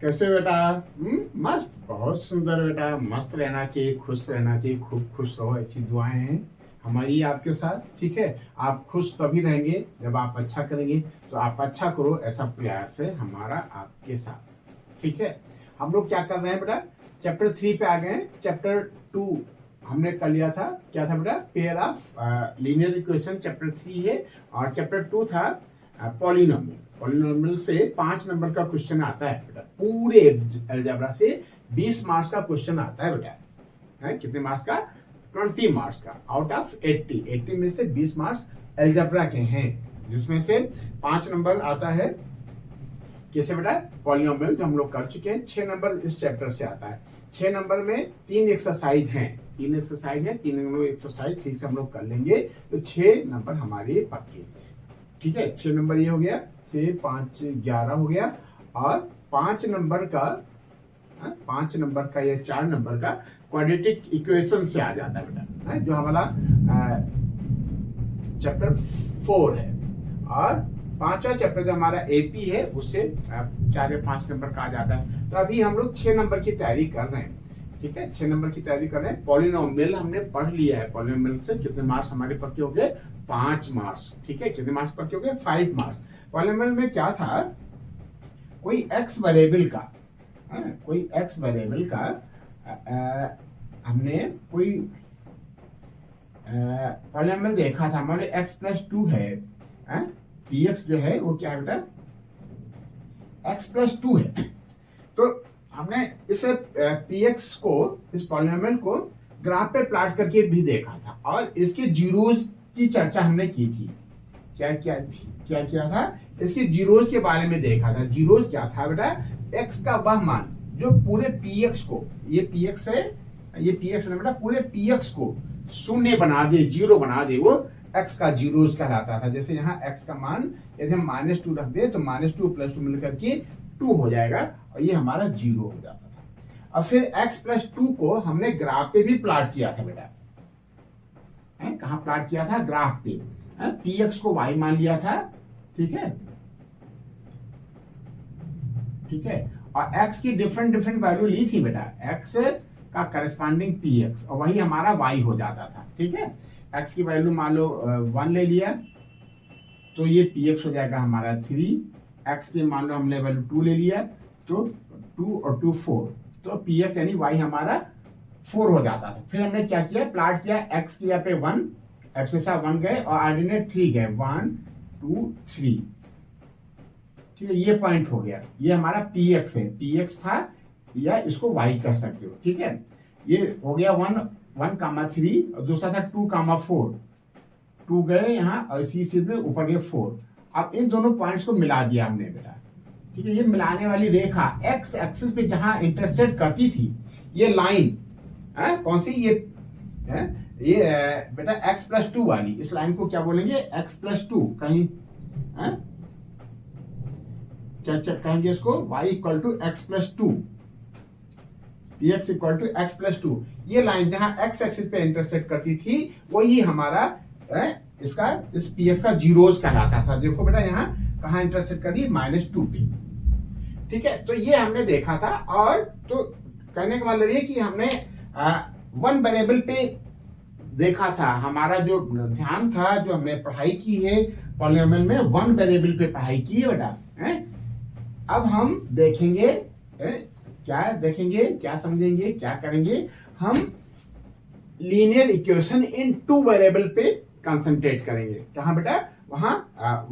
कैसे बेटा? मस्त, बहुत सुंदर बेटा। मस्त रहना चाहिए, खुश रहना चाहिए, खूब खुश रहो। ऐसी दुआएं हैं हमारी आपके साथ। ठीक है, आप खुश तभी रहेंगे जब आप अच्छा करेंगे। तो आप अच्छा करो, ऐसा प्रयास है हमारा आपके साथ। ठीक है, हम लोग क्या कर रहे हैं बेटा? चैप्टर 3 पे आ गए हैं। चैप्टर 2 हमने कर लिया था। क्या था बेटा? Pair of linear equation chapter 3 है। और चैप्टर 2 था पॉलिनोमियल। पॉलिनोमियल से 5 नंबर का क्वेश्चन आता है बेटा। पूरे अलजेब्रा से 20 मार्क्स का क्वेश्चन आता है बेटा। है कितने मार्क्स का? 20 मार्क्स का आउट ऑफ 80 में से 20 मार्क्स अलजेब्रा के हैं, जिसमें से 5 नंबर आता है कैसे बेटा? पॉलिनोमियल, जो हम लोग कर चुके हैं। 6 नंबर इस चैप्टर से आता है। 6 नंबर में 3 एक्सरसाइज हैं। 3 एक्सरसाइज है, 3 एक्सरसाइज ठीक से हम लोग कर लेंगे तो 6 नंबर हमारे पक्के। ठीक है, 6 नंबर ये हो गया, 6 5 11 हो गया। और 5 नंबर का 5 नंबर का या 4 नंबर का क्वाड्रेटिक इक्वेशन से आ जाता है बेटा, जो हमारा चैप्टर 4 है। और 5वां चैप्टर जो हमारा एपी है उससे 4 या 5 नंबर का आ जाता है। तो अभी हम लोग 6 नंबर की तैयारी कर रहे हैं। ठीक है, 6 नंबर की तैयारी कर रहे हैं। पॉलिनोमियल हमने पढ़ लिया है। पॉलिनोमियल से कितने मार्क्स हमारे पक्के हो गए? 5 मार्क्स। ठीक है, कितने मार्क्स पक्के हो गए? 5 मार्क्स। पॉलिनोमियल में क्या था? कोई एक्स वेरिएबल का कोई एक्स वेरिएबल का हमने कोई पॉलिनोमियल देखा था। मान लो एक्स प्लस 2 है, पी एक्स जो है वो क्या है बेटा? एक्स प्लस 2 है। तो हमने इस पी एक्स को, इस पॉलिनोमियल को ग्राफ पे प्लॉट करके भी देखा था। और इसके जीरोस की चर्चा हमने की थी। क्या किया था? इसके जीरोस के बारे में देखा था। जीरोस क्या था बेटा? एक्स का वह मान जो पूरे पी एक्स को, ये पी एक्स है, ये पी एक्स है बेटा, पूरे पी एक्स को शून्य बना दे, जीरो बना दे, वो एक्स का जीरोस कहलाता था। जैसे यहाँ एक्स का मान यदि हम -2 रख दे तो -2 + 2 मिलकर के 2 हो जाएगा और ये हमारा जीरो हो जाता था। और फिर x + 2 को हमने ग्राफ पे भी प्लॉट किया था बेटा। कहाँ प्लॉट किया था? ग्राफ पे। पी एक्स को y मान लिया था। ठीक है, ठीक है। और x की डिफरेंट वैल्यू ली थी बेटा। x का करस्पॉन्डिंग पी एक्स, और वही हमारा y हो जाता था। ठीक है, x की वैल्यू मान लो 1 ले लिया तो ये पी एक्स हो जाएगा हमारा 3। x की मान लो हमने वैल्यू 2 ले लिया तो 2 और 2 4, तो पी एक्स यानी y हमारा 4 हो जाता था। फिर हमने क्या किया? प्लॉट किया। x की यहाँ पे 1, एब्सिसा 1 गए और ऑर्डिनेट 3 गए, 1 2 3। ठीक है, ये पॉइंट हो गया। ये हमारा पी एक्स है, पी एक्स था, या इसको y कह सकते हो। ठीक है, ये हो गया 1,3 और दूसरा था 2,4। 2 गए यहाँ और इसी चीज में ऊपर गए 4। अब इन दोनों पॉइंट्स को मिला दिया हमने बेटा। ठीक है, ये मिलाने वाली रेखा एक्स एक्सिस पे जहां इंटरसेक्ट करती थी, ये लाइन कौन सी? ये बेटा x + 2 वाली, इस लाइन को क्या बोलेंगे? x + 2। कहीं क्या कहेंगे इसको? y = x + 2, px = x + 2। ये लाइन जहां x एक्सिस पे इंटरसेक्ट करती थी वही हमारा इसका, इस px का जीरोस कहलाता था। देखो बेटा यहाँ कहां इंटरसेक्ट कर रही है? -2 पे। ठीक है, तो ये हमने देखा था। और तो कहने का मतलब ये कि हमने 1 वेरिएबल पे देखा था। हमारा जो ध्यान था, जो हमने पढ़ाई की है पॉलिनोमियल में, 1 वेरिएबल पे पढ़ाई की है बेटा। अब हम देखेंगे क्या देखेंगे, क्या समझेंगे, क्या करेंगे? हम लीनियर इक्वेशन इन 2 वेरिएबल पे कंसंट्रेट करेंगे। कहां बेटा? वहां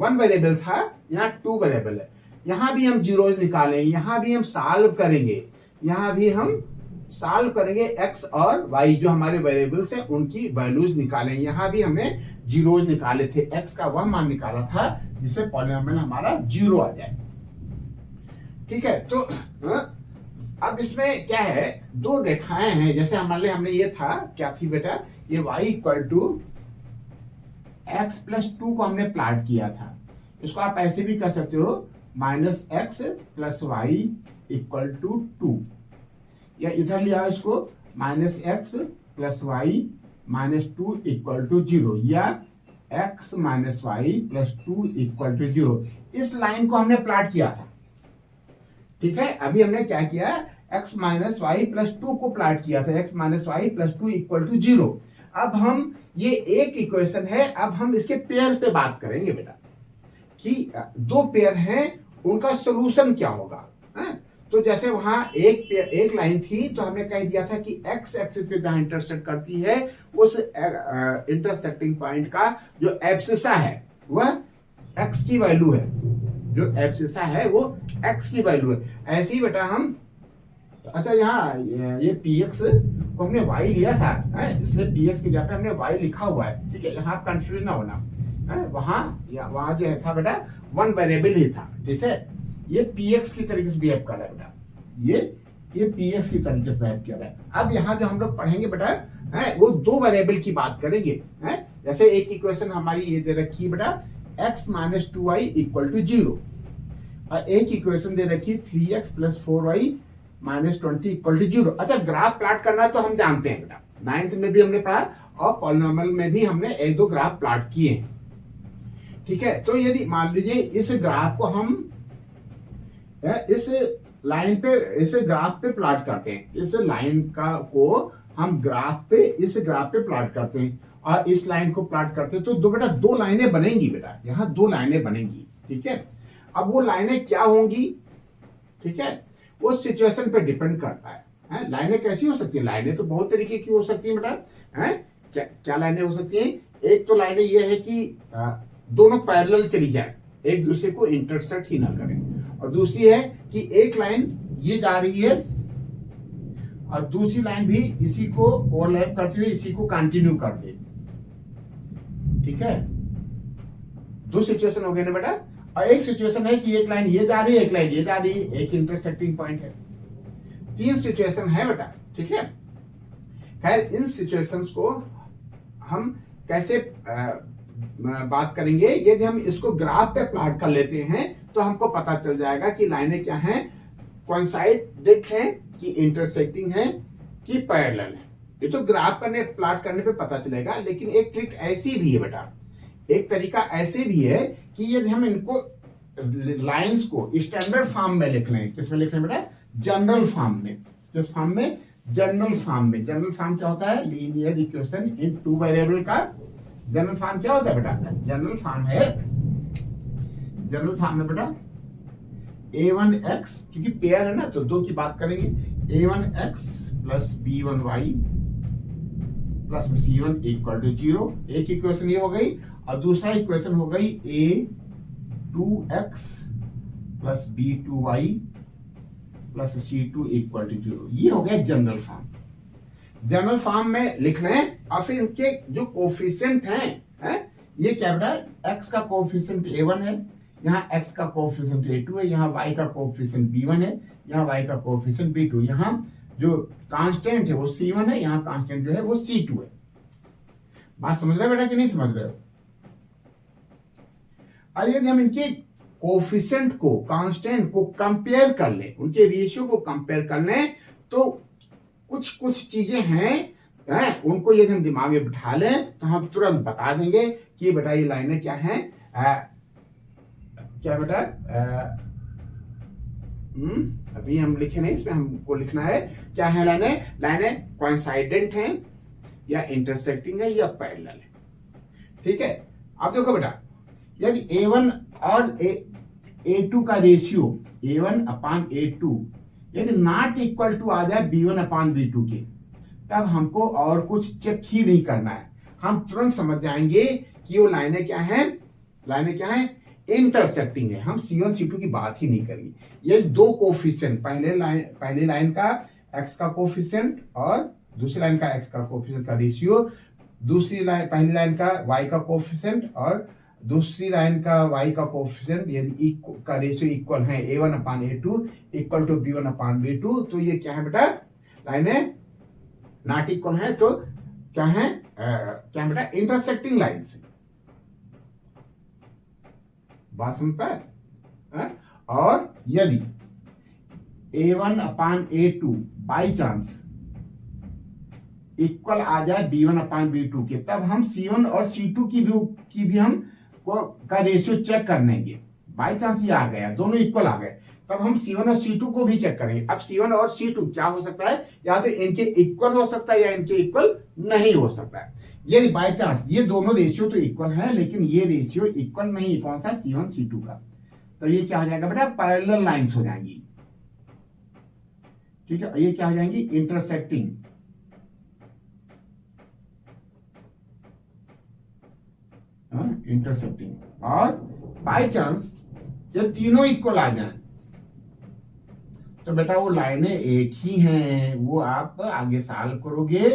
1 वेरिएबल था, यहाँ 2 वेरिएबल है। यहां भी हम जीरोज निकालेंगे, यहां भी हम सॉल्व करेंगे, यहां भी हम सॉल्व करेंगे। x और y जो हमारे वेरिएबल्स हैं उनकी वैल्यूज निकालेंगे। यहां भी हमने जीरोज निकाले थे, x का वह मान निकाला था जिससे पॉलिनोमियल हमारा जीरो आ जाए। ठीक है, तो अब इसमें क्या है? 2 रेखाएं हैं। जैसे हमारे हमने ये था, क्या थी बेटा? ये y = x + 2 को हमने प्लॉट किया था। इसको आप ऐसे भी कर सकते हो, -x + y = 2, या इधर लिया इसको -x + y - 2 = 0, या x - y + 2 = 0। इस लाइन को हमने प्लॉट किया था। ठीक है, अभी हमने क्या किया, x minus Y plus two को प्लॉट किया था, x minus Y plus two equal to 0। अब हम ये एक इक्वेशन है, अब हम इसके पेयर पे बात करेंगे बेटा कि दो पेयर हैं उनका सोल्यूशन क्या होगा। तो जैसे वहां एक लाइन थी तो हमने कह दिया था कि एक्स एक्सिस पे जहां इंटरसेक्ट करती है उस इंटरसेक्टिंग पॉइंट का जो एब्सिसा है वह एक्स की वैल्यू है, जो एब्सिसा है वो एक्स की वैल्यू है। ऐसे ही बेटा हम, अच्छा यहाँ ये px को हमने y लिया था, इसलिए px की जगह पे हमने y लिखा हुआ है, ठीक है, यहाँ आप कंफ्यूज ना होना। वहां जो है था बेटा वन वेरिएबल ही था, ठीक है। ये px की तरीके से बिहेव कर रहा है बेटा, ये px की तरीके से बिहेव कर रहा है। अब यहाँ जो हम लोग पढ़ेंगे बेटा वो दो वेरिएबल की बात करेंगे। जैसे एक इक्वेशन हमारी ये दे रखी है बेटा x minus two Y equal to 0, और एक इक्वेशन दे रखी है 3x plus 4y minus 20 equal to 0। अच्छा, ग्राफ प्लॉट करना तो हम जानते हैं बेटा, 9th में भी हमने पढ़ा और पॉलिनोमियल में भी हमने एक दो ग्राफ प्लॉट किए हैं, ठीक है। तो यदि मान लीजिए इस ग्राफ को हम इस लाइन पे, इस ग्राफ पे प्लॉट करते हैं, इस लाइन का को हम ग्राफ पे, इस ग्राफ पे प्लॉट करते हैं और इस लाइन को प्लॉट करते हैं, तो बेटा दो लाइनें बनेंगी बेटा, यहाँ दो लाइनें बनेंगी, ठीक है। अब वो लाइनें क्या होंगी, ठीक है, वो सिचुएशन पे डिपेंड करता है। लाइनें कैसी हो सकती है, लाइनें तो बहुत तरीके की हो सकती है बेटा। क्या लाइनें हो सकती हैं, एक तो लाइनें ये है कि दोनों पैरेलल चली जाए, एक दूसरे को इंटरसेक्ट ही ना करें, और दूसरी है कि एक लाइन ये जा रही है और दूसरी लाइन भी इसी को ओवरलैप करते हुए इसी को कंटिन्यू कर दे, ठीक है। दो सिचुएशन हो गए ना बेटा। और एक सिचुएशन है कि एक लाइन ये जा रही है, एक लाइन ये जा रही है, एक इंटरसेक्टिंग पॉइंट है। तीन सिचुएशन है बेटा, ठीक है। खैर इन सिचुएशंस को हम कैसे बात करेंगे, यदि हम इसको ग्राफ पे प्लॉट कर लेते हैं तो हमको पता चल जाएगा कि लाइनें क्या हैं, कोइंसाइडेंट हैं कि इंटरसेक्टिंग है कि पैरेलल है। ये तो ग्राफ करने प्लॉट करने पे पता चलेगा, लेकिन एक ट्रिक ऐसी भी है बेटा, एक तरीका ऐसे भी है कि यदि हम इनको लाइंस को स्टैंडर्ड फॉर्म में लिख लें, किसमें लिख लें बेटा, जनरल फॉर्म में। किस फॉर्म में, जनरल फॉर्म में। जनरल फॉर्म क्या होता है, linear equation in two variable का जनरल फॉर्म क्या होता है बेटा, जनरल फॉर्म है, जनरल फॉर्म में बेटा a1x, क्योंकि पेयर है ना तो दो की बात करेंगे, a1x plus b1y plus c1 equal to 0। एक इक्वेशन ये हो गई, और दूसरा इक्वेशन हो गई a2x plus b2y plus c2 equal to 0। ये हो गया जनरल फॉर्म। जनरल फॉर्म में लिख रहे हैं, और फिर इनके जो कोफिशिएंट हैं, ये क्या बेटा, x का कोफिशिएंट a1 है, यहाँ x का कोफिशिएंट a2 है, यहाँ y का कोफिशिएंट b1 है, यहाँ y का कोफिशिएंट b2, यहाँ जो कांस्टेंट है वो c1 है, यहाँ कांस्टेंट जो है वो c2 है। बात समझ रहे हो बेटा कि नहीं समझ रहे हो। और यदि हम इनके कोफिशिएंट को, कांस्टेंट को कंपेयर कर ले, उनके रेशियो को कंपेयर कर लें, तो कुछ कुछ चीजें हैं उनको यदि हम दिमाग में बिठा लें तो हम तुरंत बता देंगे कि बेटा ये लाइनें क्या हैं, क्या बेटा, अभी हम लिखे नहीं, इसमें हमको लिखना है क्या है, लाइनें कोइंसाइडेंट हैं या इंटरसेक्टिंग है या पैरेलल है, ठीक है। अब देखो बेटा, यदि a1 और a2 का रेशियो a1 अपान a2 यदि नॉट इक्वल टू आ जाए b1 अपान b2 के, तब हमको और कुछ चेक ही नहीं करना है, हम तुरंत समझ जाएंगे कि वो लाइनें क्या हैं, लाइनें क्या हैं, इंटरसेक्टिंग है। हम c1 c2 की बात ही नहीं करेंगे। ये दो कोफिशिएंट, पहले लाइन का x का कोफिशिएंट और दूसरी लाइन का x का कोफिशिएंट का रेशियो, पहली लाइन का y का कोफिशिएंट और दूसरी लाइन का y का कोफिशिएंट यदि का रेशियो इक्वल है a1 upon a2 equal to b1 upon b2, तो ये क्या है बेटा, लाइनें नॉट इक्वल है, तो क्या है, क्या है बेटा, इंटरसेक्टिंग लाइन्स। बात समझ पाए। और यदि a1 upon a2 by chance equal आ जाए b1 अपान b2 के, तब हम c1 और c2 की भी हम का रेशियो चेक कर लेंगे। बाई चांस ये आ गया, दोनों इक्वल आ गए, तब हम C1 और C2 को भी चेक करेंगे। अब C1 और C2 क्या हो सकता है, या तो इनके इक्वल हो सकता है या इनके इक्वल नहीं हो सकता है। यदि बाई चांस ये दोनों रेशियो तो इक्वल है, लेकिन ये रेशियो इक्वल नहीं, कौन सा, C1 C2 का, तो ये क्या हो जाएगा बेटा, पैरेलल लाइंस हो जाएंगी। ठीक है, ये क्या हो जाएंगी, इंटरसेक्टिंग। इंटरसेक्टिंग। और बाय चांस ये तीनों इक्वल आ जाए तो बेटा वो लाइनें एक ही हैं, वो आप आगे सॉल्व करोगे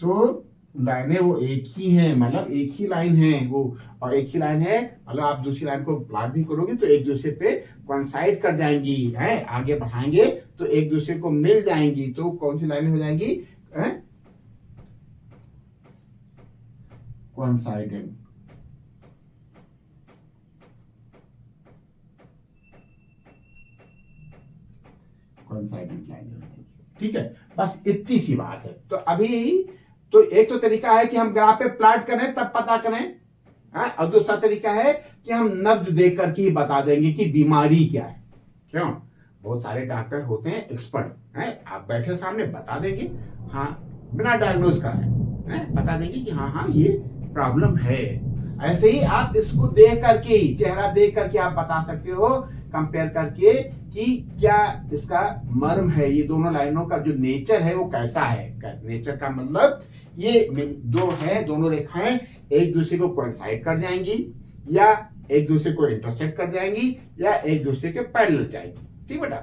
तो लाइनें वो एक ही हैं, मतलब एक ही लाइन है वो, और एक ही लाइन है मतलब आप दूसरी लाइन को प्लॉट भी करोगे तो एक दूसरे पे कोइंसाइड कर जाएंगी, है, आगे बढ़ाएंगे तो एक दूसरे को मिल जाएंगी, तो कौन सी लाइन हो जाएंगी, कोइंसाइडेंट। कोइंसाइडेंट लाइन, ठीक है, बस इतनी सी बात है। तो अभी तो एक तो तरीका है कि हम ग्राफ पे प्लॉट करें तब पता करें, और दूसरा तरीका है कि हम नब्ज देख करके ही बता देंगे कि बीमारी क्या है। क्यों, बहुत सारे डॉक्टर होते हैं एक्सपर्ट, हैं, आप बैठे सामने बता देंगे, हाँ, बिना डायग्नोज कराए बता देंगे कि हाँ हाँ ये प्रॉब्लम है। ऐसे ही आप इसको देख करके ही, चेहरा देख करके आप बता सकते हो, कंपेयर करके, कि क्या इसका मर्म है, ये दोनों लाइनों का जो नेचर है वो कैसा है। नेचर का मतलब ये दो है, दोनों रेखाएं एक दूसरे को कोइंसाइड कर जाएंगी, या एक दूसरे को इंटरसेक्ट कर जाएंगी, या एक दूसरे के पैरेलल जाएंगी। ठीक बेटा,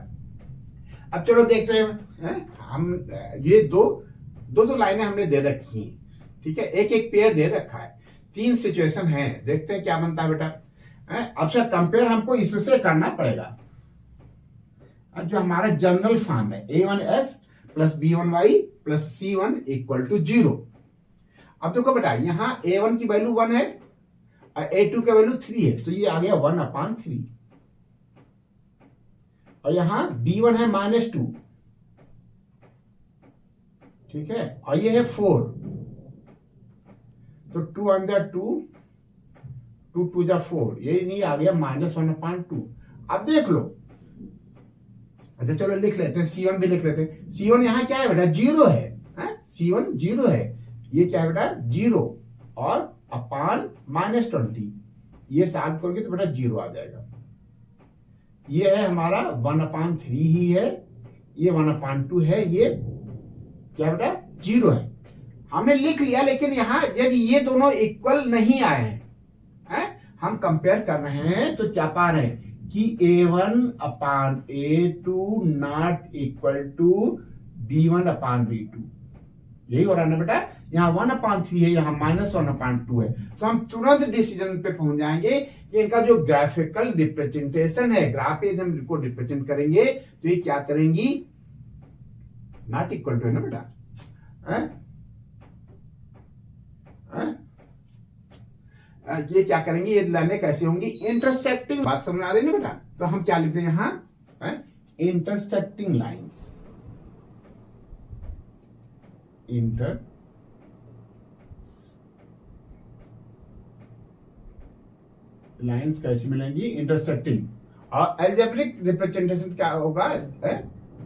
अब चलो देखते हैं, हम ये दो लाइनें हमने दे रखी हैं, ठीक है, एक एक पेयर दे रखा है, 3 सिचुएशन है, देखते हैं क्या बनता है बेटा। अब से कंपेयर हमको इससे करना पड़ेगा, जो हमारा जनरल फॉर्म है, A1x plus B1y plus C1 equal to 0। अब देखो बेटा, यहां A1 की वैल्यू 1 है और A2 का वैल्यू 3 है, तो ये आ गया 1/3, और यहां B1 है -2, ठीक है, और ये है 4, तो 2 1 जा 2, 2 2 जा 4, ये नहीं आ गया -1/2। अब देख लो, अच्छा चलो लिख लेते हैं, C1 भी लिख लेते हैं। C1 यहां क्या है बेटा, 0 है, C1 0 है, ये क्या है बेटा 0 और अपान -20, ये सॉल्व करोगे तो बेटा 0 आ जाएगा। ये है हमारा 1/3 ही है, ये 1/2 है, ये क्या बेटा 0 है, हमने लिख लिया। लेकिन यहां यदि ये दोनों इक्वल नहीं आए हैं, हम कंपेयर कर रहे हैं, तो क्या पा रहे हैं कि A1/A2 not equal to B1/B2, यही हो रहा है ना बेटा। यहाँ 1/3 है, यहाँ -1/2 है, तो हम तुरंत डिसीजन पे पहुंच जाएंगे कि इनका जो ग्राफिकल रिप्रेजेंटेशन है, ग्राफ पे हम इनको रिप्रेजेंट करेंगे तो ये क्या करेंगी, नॉट इक्वल टू है ना बेटा, ये क्या करेंगे, ये लाइनें कैसे होंगी, इंटरसेक्टिंग, बात समझ आ रही है ना बेटा। तो हम क्या लिखते हैं यहां, इंटरसेक्टिंग लाइंस, लाइंस कैसी मिलेंगी, इंटरसेक्टिंग। और एल्जेब्रिक रिप्रेजेंटेशन क्या होगा,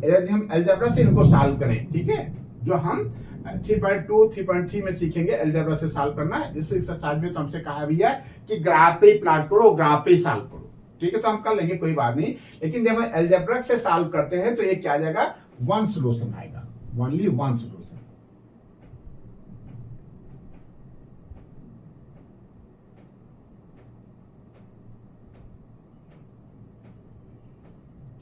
यदि हम एल्जेब्रा से इनको सॉल्व करें, ठीक है, जो हम 3.2 3.3 में सीखेंगे एल्जेब्रा से सॉल्व करना। इस एक्सरसाइज में तो हमसे कहा भी है कि ग्राफ पे ही प्लॉट करो, ग्राफ पे ही सॉल्व करो, ठीक है, तो हम कर लेंगे, कोई बात नहीं। लेकिन जब हम एल्जेब्रा से सॉल्व करते हैं तो ये क्या आ जाएगा, 1 सॉल्यूशन आएगा, ओनली 1 सॉल्यूशन।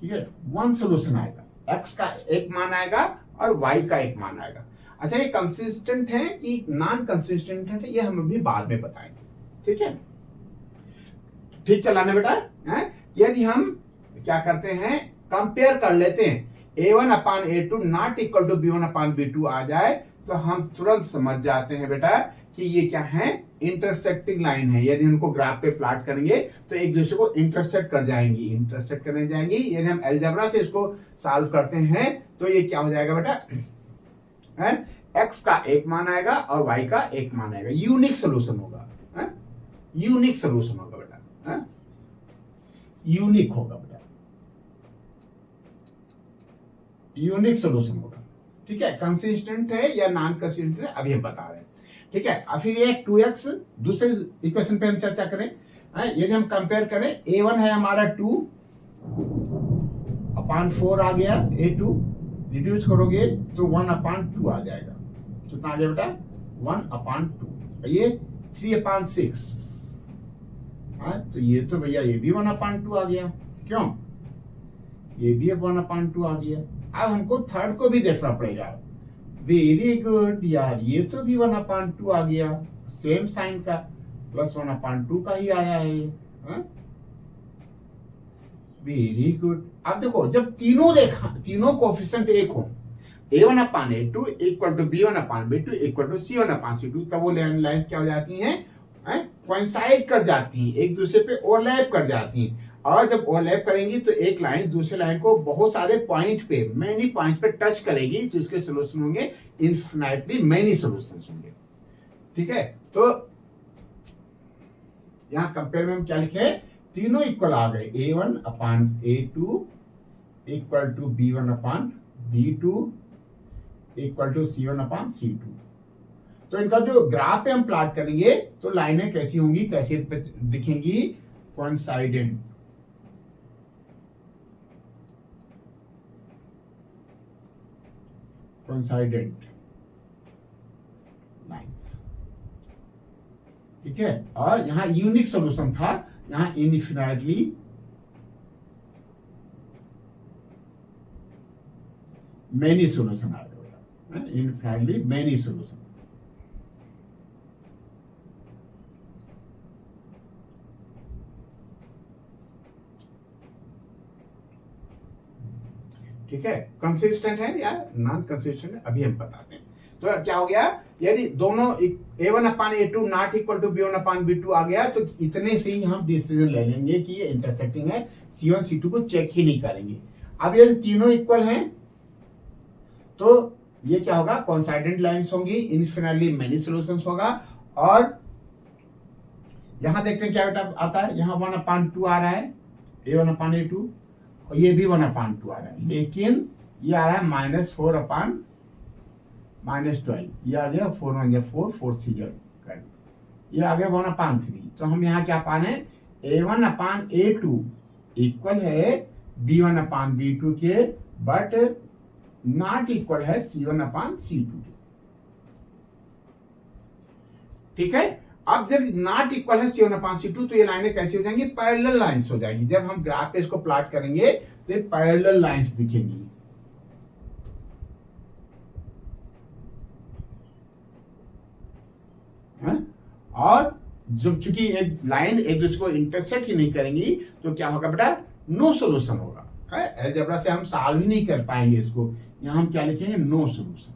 ठीक है, 1 सॉल्यूशन आएगा, x का एक मान आएगा और y का एक मान आएगा। अच्छा, ये कंसिस्टेंट है कि नॉन कंसिस्टेंट है, ये हम अभी बाद में बताएंगे, ठीक है, ठीक चलाना बेटा। यदि हम क्या करते हैं, कंपेयर कर लेते हैं, A1/A2 not equal to B1/B2 आ जाए तो हम तुरंत समझ जाते हैं बेटा कि ये क्या है, इंटरसेक्टिंग लाइन है। यदि उनको ग्राफ पे प्लॉट करेंगे तो एक दूसरे को इंटरसेक्ट कर जाएंगी, इंटरसेक्ट करने जाएंगी। यदि हम अलजेब्रा से इसको सॉल्व करते हैं तो ये क्या हो जाएगा बेटा, x का एक मान आएगा और y का एक मान आएगा, यूनिक सोल्यूशन होगा, यूनिक सोल्यूशन होगा बेटा। यूनिक होगा बेटा, यूनिक सोल्यूशन होगा। ठीक है, कंसिस्टेंट है या नॉन कंसिस्टेंट है अभी हम बता रहे हैं। ठीक है, अब फिर ये 2x दूसरे इक्वेशन पे हम चर्चा करें। यदि हम कंपेयर करें, a1 है हमारा 2/4 आ गया, a2 रिड्यूस करोगे तो 1/2 आ जाएगा। कितना आ गया बेटा? 1/2। ये 3/6, तो ये तो भैया ये भी 1/2 आ गया। क्यों? ये भी 1/2 आ गया। अब हमको थर्ड को भी देखना पड़ेगा। वेरी गुड यार, ये तो भी 1/2 आ गया, सेम साइन का, प्लस 1/2 का ही आया है। Very good. अब देखो, जब तीनों कोफिशिएंट एक हो, a1/a2 equal to b1/b2 equal to c1/c2, तब वो लाइन्स क्या हो जाती हैं? कोइंसाइड कर जाती हैं, एक दूसरे पे ओवरलैप कर जाती हैं। और जब ओवरलैप करेंगी तो एक लाइन दूसरे लाइन को बहुत सारे पॉइंट पे, मेनी पॉइंट्स पे टच करेगी, तो इसके सोल्यूशन होंगे इनफिनिटली मेनी सॉल्यूशंस होंगे। ठीक है, तो यहां कंपेयर में हम क्या लिखे? तीनों इक्वल आ गए, a1/a2 equal to b1/b2 equal to c1/c2। तो इनका जो ग्राफ पे हम प्लॉट करेंगे तो लाइनें कैसी होंगी, कैसे दिखेंगी? कोइंसाइडेंट, कोइंसाइडेंट लाइंस। ठीक है, और यहां यूनिक सॉल्यूशन था, यहां इनफिनिटली मेनी सॉल्यूशन आ गया, इनफिनिटली मेनी सॉल्यूशन। ठीक है, कंसिस्टेंट है या नॉन कंसिस्टेंट है अभी हम बताते हैं। तो क्या हो गया? यदि दोनों a1/a2 not equal to b1/b2 आ गया तो इतने से ही हम डिसीजन ले लेंगे कि ये इंटरसेक्टिंग है, c1 c2 को चेक ही नहीं करेंगे। अब यदि तीनों इक्वल हैं तो ये क्या होगा? कोइंसाइडेंट लाइंस होंगी, इनफिनिटली मेनी सॉल्यूशंस होगा। और यहां देखते हैं क्या बेटा आता है, यहां 1/2 आ रहा है a1/a2, और ये भी 1/2 आ रहा है, लेकिन ये आ रहा है -4/-12, ये आ गया 4 1 4 4 3 ये आ गया 1/3। तो हम यहाँ क्या पा रहे हैं? a1/a2 इक्वल है b1/b2 के, बट नॉट इक्वल है c1/c2 के। ठीक है, अब जब नॉट इक्वल है c1/c2 तो ये लाइनें कैसी हो जाएंगी? पैरेलल लाइंस हो जाएगी। जब हम ग्राफ पे इसको प्लॉट करेंगे तो ये पैरेलल लाइंस दिखेंगी। और जब चूंकि एक लाइन एक दूसरे को इंटरसेक्ट ही नहीं करेंगी तो क्या होगा बेटा? नो सॉल्यूशन होगा। अलजेब्रा से हम सॉल्व ही नहीं कर पाएंगे इसको। यहां हम क्या लिखेंगे? No solution.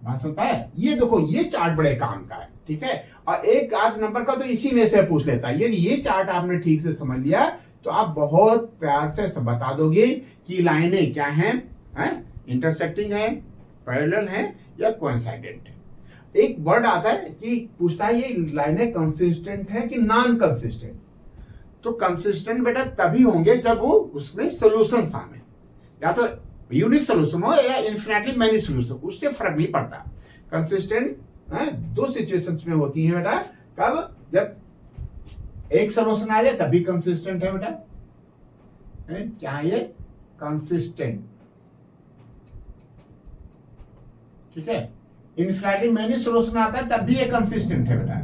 बात समझ पाए? ये देखो, ये चार्ट बड़े काम का है। ठीक है, और एक आध नंबर का तो इसी में से पूछ लेता है। यदि ये चार्ट आपने ठीक से समझ लिया तो आप बहुत प्यार से बता दोगे कि लाइनें क्या हैं, इंटरसेक्टिंग है, पैरेलल है या कोइंसाइडेंट है। एक वर्ड आता है कि पूछता है ये लाइनें कंसिस्टेंट है कि नॉन कंसिस्टेंट। तो कंसिस्टेंट बेटा तभी होंगे जब वो उसमें सॉल्यूशंस आए, या तो यूनिक सॉल्यूशन हो या इनफिनिटली मेनी सॉल्यूशन, उससे फर्क नहीं पड़ता। कंसिस्टेंट दो सिचुएशंस में होती है बेटा। कब? जब एक सॉल्यूशन आ जाए तभी कंसिस्टेंट है बेटा, क्या है ये? कंसिस्टेंट। ठीक है, इनफिनिटली मेनी सॉल्यूशन आता है तब भी ये कंसिस्टेंट है बेटा।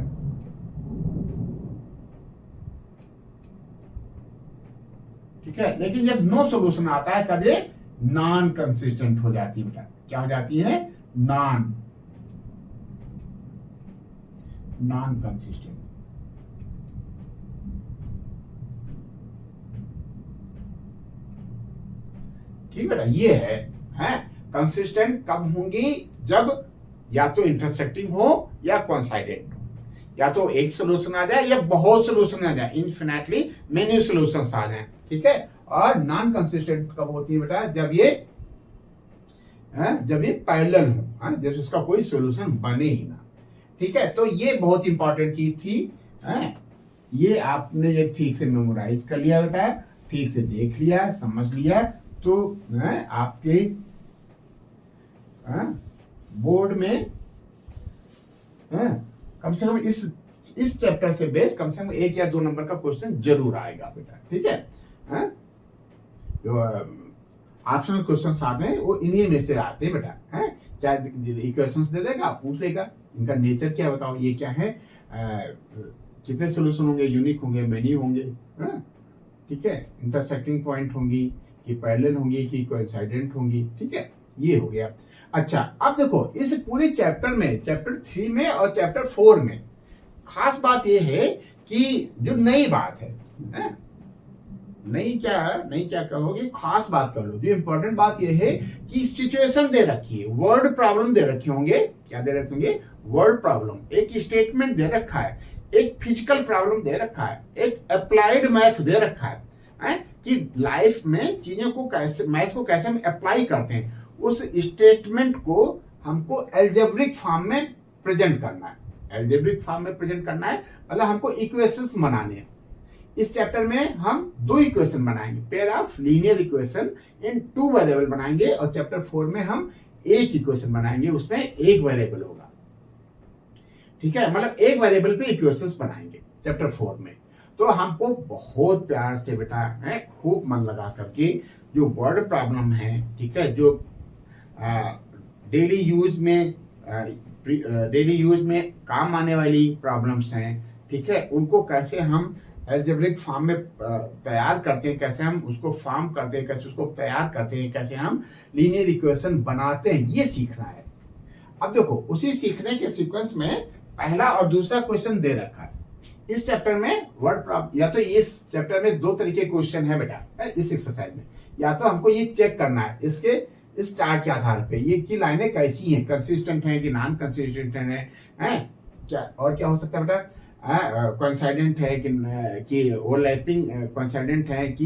ठीक है, लेकिन जब नो सॉल्यूशन आता है तब ये नॉन कंसिस्टेंट हो जाती है बेटा। क्या हो जाती है? Non consistent. ठीक बेटा, ये है कंसिस्टेंट कब होंगी? जब या तो इंटरसेक्टिंग हो या कोइंसाइडेंट हो, या तो एक सॉल्यूशन आ जाए या बहुत सॉल्यूशन आ जाए, इनफिनिटली मेनी सॉल्यूशंस आ जाए। ठीक है, और नॉन कंसिस्टेंट कब होती है बेटा? जब ये पैरेलल हो, जब इसका कोई सॉल्यूशन बने ही ना। ठीक है, तो ये बहुत इंपॉर्टेंट चीज थी। हैं? ये आपने ये ठीक से मेमोराइज कर लिया बेटा, ठीक से देख लिया, समझ लिया, तो आपके बोर्ड में कम से कम इस चैप्टर से बेस कम से कम 1 या 2 नंबर का क्वेश्चन जरूर आएगा बेटा, ठीक है? जो ऑप्शनल क्वेश्चन आते हैं वो इन्हीं में से आते हैं बेटा, हैं? चाहे इक्वेशंस दे देगा, पूछ लेगा इनका नेचर क्या बताओ, ये क्या है, कितने सोल्यूशन होंगे, यूनिक होंगे, मेनी होंगे, ठीक है, इंटरसेक्टिंग पॉइंट होंगी कि पैरेलल होंगी कि कोइंसाइडेंट होंगी, ठीक है, ये हो गया। अच्छा, अब देखो इस पूरे चैप्टर में, चैप्टर 3 में और चैप्टर 4 में खास बात ये है कि जो नई बात है, नई क्या कहोगे, खास बात कर लो, जो इंपॉर्टेंट बात ये है कि सिचुएशन दे रखी है, वर्ड प्रॉब्लम दे रखे होंगे, क्या दे रखे होंगे, वर्ड प्रॉब्लम, एक स्टेटमेंट दे रखा है, एक फिजिकल प्रॉब्लम दे रखा है, एक अप्लाइड मैथ दे रखा है, कि लाइफ में चीजों को कैसे, मैथ को कैसे हम अप्लाई करते हैं, उस स्टेटमेंट को हमको एल्जेब्रिक फॉर्म में प्रेजेंट करना है, एल्जेब्रिक फॉर्म में प्रेजेंट करना है, मतलब हमको इक्वेशंस बनाने हैं। इस चैप्टर में हम 2 इक्वेशन बनाएंगे, pair of linear equation in 2 variable बनाएंगे, और चैप्टर 4 में हम एक इक्वेशन बनाएंगे, उसमें एक वेरिएबल होगा, ठीक है, मतलब एक वेरिएबल पे इक्वेशंस बनाएंगे चैप्टर 4 में। तो हमको बहुत प्यार से बेटा है, खूब मन लगा करके जो वर्ड प्रॉब्लम है, ठीक है, जो डेली यूज में काम आने वाली प्रॉब्लम्स हैं, ठीक है, उनको कैसे हम एल्जेब्रिक फॉर्म में तैयार करते हैं, कैसे हम उसको फॉर्म करते हैं, कैसे उसको तैयार करते हैं, कैसे हम लीनियर इक्वेशन बनाते हैं, ये सीखना है। अब देखो उसी सीखने के सीक्वेंस में पहला और दूसरा क्वेश्चन दे रखा है इस चैप्टर में वर्ड प्रॉब्लम। या तो इस चैप्टर में 2 तरीके क्वेश्चन है बेटा इस एक्सरसाइज में, या तो हमको ये चेक करना है इसके इस चार्ट के आधार पे ये की लाइनें कैसी हैं, कंसिस्टेंट हैं कि नॉन कंसिस्टेंट हैं, क्या और क्या हो सकता है बेटा, कोइंसाइडेंट है कि ओवरलैपिंग कोइंसाइडेंट है कि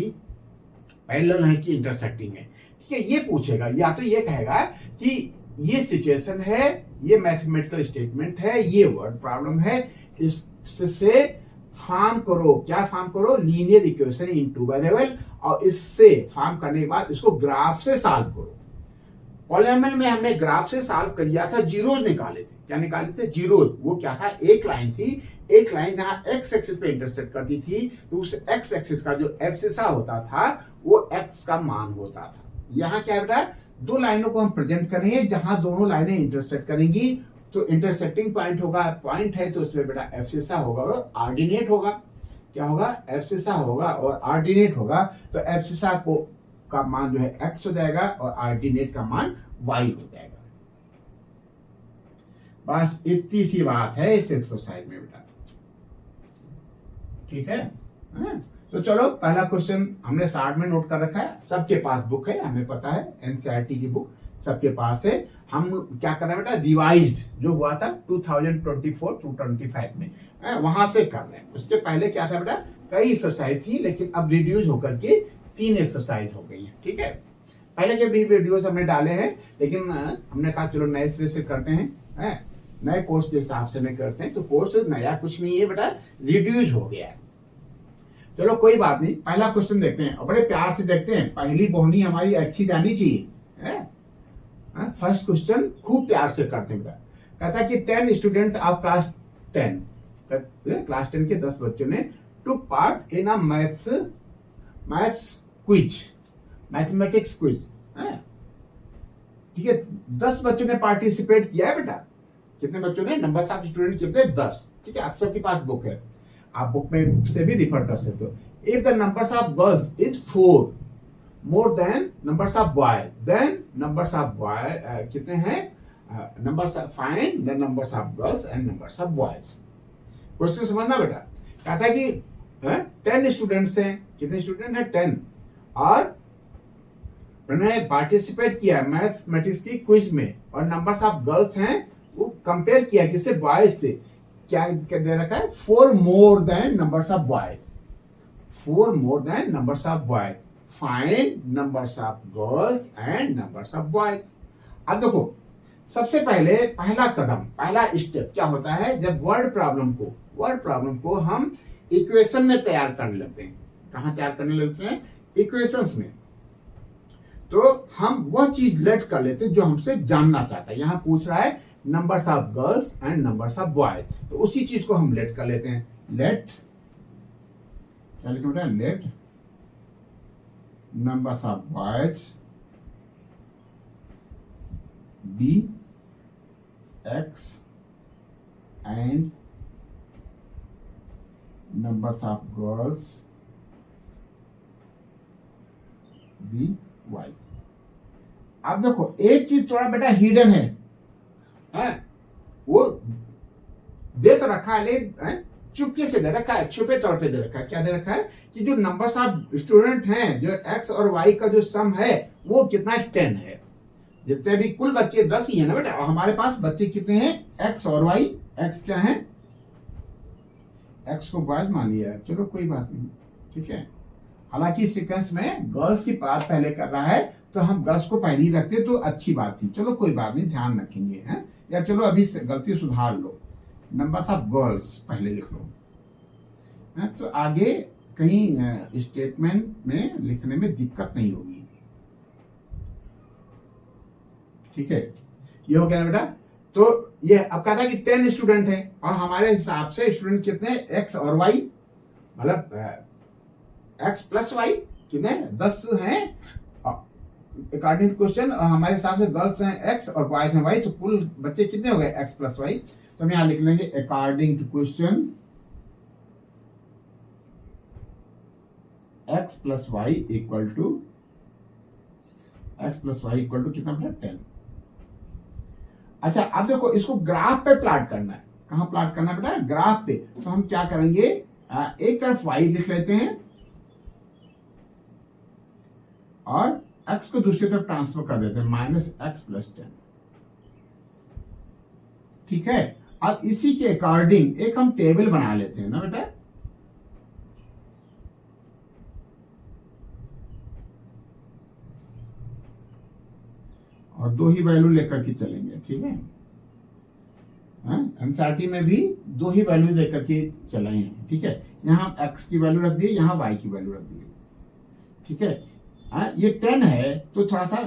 पैरेलल है कि इंटरसेक्टिंग है, ठीक है, ये पूछेगा। या तो ये कहेगा कि ये सिचुएशन है, ये मैथमेटिकल स्टेटमेंट है, ये वर्ड प्रॉब्लम है, इससे फॉर्म करो, क्या फॉर्म करो, लीनियर इक्वेशन इन 2 वेरिएबल, और इससे फॉर्म करने के बाद इसको ग्राफ से सॉल्व करो। पॉलिनोमियल में हमने ग्राफ से सॉल्व कर लिया था, जीरोज निकाले थे, क्या निकाले थे, जीरोज। वो क्या था, एक लाइन थी, एक लाइन जहां एक्स एक्सिस पे इंटरसेक्ट करती थी, तो उस एक्स एक्सिस का जो एब्सिसा होता था वो एक्स का मान होता था। यहाँ क्या बेटा, 2 लाइनों को हम प्रेजेंट करेंगे जहां दोनों लाइनें इंटरसेक्ट करेंगी, तो इंटरसेक्टिंग पॉइंट होगा, पॉइंट है तो उसमें बेटा एब्सिसा होगा और ऑर्डिनेट होगा, क्या होगा, एब्सिसा होगा और ऑर्डिनेट होगा, तो एब्सिसा को का मान जो है एक्स हो जाएगा और ऑर्डिनेट का मान वाई हो जाएगा। बस इतनी सी बात है इस एक्सरसाइज में बेटा, ठीक है, तो चलो पहला क्वेश्चन हमने शार्ट में नोट कर रखा है, सबके पास बुक है, हमें पता है एनसीईआरटी की बुक सबके पास है। हम क्या कर रहे हैं बेटा, रिवाइज्ड जो हुआ था 2024-25 में, वहां से कर रहे हैं। उसके पहले क्या था बेटा, कई एक्सरसाइज थी, लेकिन अब रिड्यूस होकर के 3 एक्सरसाइज हो गई है, ठीक है। पहले के भी वीडियोस हमने डाले हैं, लेकिन हमने कहा चलो नए सिरे से करते हैं, नए कोर्स के हिसाब से नहीं करते हैं, तो कोर्स नया कुछ नहीं है बेटा, रिड्यूस हो गया है। चलो कोई बात नहीं, पहला क्वेश्चन देखते हैं, और बड़े प्यार से देखते हैं, पहली बोहनी हमारी अच्छी जानी चाहिए। फर्स्ट क्वेश्चन खूब प्यार से करते हैं बेटा, कहता है कि 10 स्टूडेंट ऑफ क्लास 10 के 10 बच्चों ने took part in a maths quiz, mathematics quiz, ठीक है, 10 बच्चों ने पार्टिसिपेट किया है बेटा। कितने बच्चों ने, नंबर ऑफ स्टूडेंट कितने, 10, ठीक है, आप सबके पास बुक है, आप बुक में से भी रिफर कर सकते हो। If the numbers of girls is 4 more than numbers of boys, then numbers of boys कितने हैं, numbers of, find the numbers of girls and numbers of boys। Question समझना बेटा, कहता है कि 10 स्टूडेंट्स हैं, कितने स्टूडेंट हैं, 10, और उन्होंने पार्टिसिपेट किया मैथमेटिक्स की क्विज में, और नंबर्स ऑफ गर्ल्स हैं वो कंपेयर किया किससे, बॉयज से, क्या दे रखा है, 4 more than numbers of boys, 4 more than numbers of boys, find numbers of girls and numbers of boys। अब देखो सबसे पहले पहला स्टेप क्या होता है, जब वर्ड प्रॉब्लम को हम इक्वेशन में तैयार करने लगते हैं। कहां तैयार करने लगते हैं? इक्वेशंस में। तो हम वह चीज लेट कर लेते हैं जो हमसे जानना चाहता है। यहां पूछ रहा है numbers of girls and numbers of boys, तो उसी चीज को हम लेट कर लेते हैं। लेट क्या लिखा बेटा? Let numbers of boys be X and numbers of girls be Y. अब देखो एक चीज थोड़ा बेटा हिडन है, वो दे तो रखा है लेकिन चुपके से दे रखा है, छुपे तौर पे दे रखा है। क्या दे रखा है कि जो नंबर्स ऑफ स्टूडेंट हैं, जो एक्स और वाई का जो सम है वो कितना 10 है। जितने भी कुल बच्चे 10 ही है ना बेटा, हमारे पास बच्चे कितने हैं? एक्स और वाई। एक्स क्या है? एक्स को बॉयज मान लिया, चलो कोई बात नहीं, ठीक है। हालांकि सीक्वेंस में गर्ल्स की बात पहले कर रहा है तो हम गर्ल्स को पहले ही रखते तो अच्छी बात थी, चलो कोई बात नहीं, ध्यान रखेंगे हैं, या चलो अभी गलती सुधार लो, नंबर्स ऑफ गर्ल्स पहले लिख लो है, तो आगे कहीं स्टेटमेंट में लिखने में दिक्कत नहीं होगी। ठीक है, ये हो गया ना बेटा। तो ये अब कहा था कि 10 स्टूडेंट है और हमारे हिसाब से स्टूडेंट कितने? एक्स और वाई, मतलब एक्स प्लस वाई कितने? 10 हैं अकॉर्डिंग टू क्वेश्चन, और हमारे हिसाब से गर्ल्स हैं एक्स और बॉयज हैं वाई, तो कुल बच्चे कितने हो गए? X plus Y. तो हम यहां लिख लेंगे according to question X plus Y equal to कितना बेटा? 10। अच्छा अब देखो इसको ग्राफ पे प्लॉट करना है। कहां प्लॉट करना है बेटा? ग्राफ पे। तो हम क्या करेंगे, एक तरफ y लिख लेते हैं और x को दूसरी तरफ ट्रांसफर कर देते हैं, -x+10। ठीक है, अब इसी के अकॉर्डिंग एक हम टेबल बना लेते हैं ना बेटा। और 2 ही वैल्यू लेकर के चलेंगे, ठीक है। एनसीईआरटी में भी 2 ही वैल्यू लेकर के चले हैं, ठीक है। यहाँ x की वैल्यू रख दी, यहाँ y की वैल्यू रख दी, ठीक है। ये 10 है तो थोड़ा सा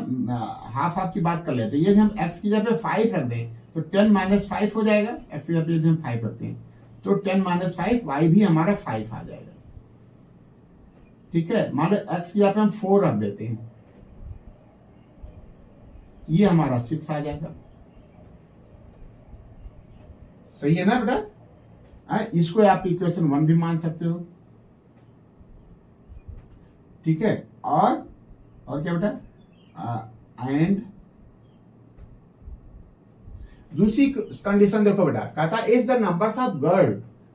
हाफ की बात कर लेते हैं। यदि हम x की जगह पे 5 रख दें तो 10 - 5 हो जाएगा। x की जगह पे यदि हम 5 रखते हैं तो 10 - 5, y भी हमारा 5 आ जाएगा, ठीक है। मान लो x की जगह पे हम 4 रख देते हैं, ये हमारा 6 आ जाएगा। सही है ना बेटा? इसको आप इक्वेशन 1 भी मान सकते हो, ठीक है। और क्या बेटा? एंड दूसरी कंडीशन देखो बेटा, कहता if the numbers of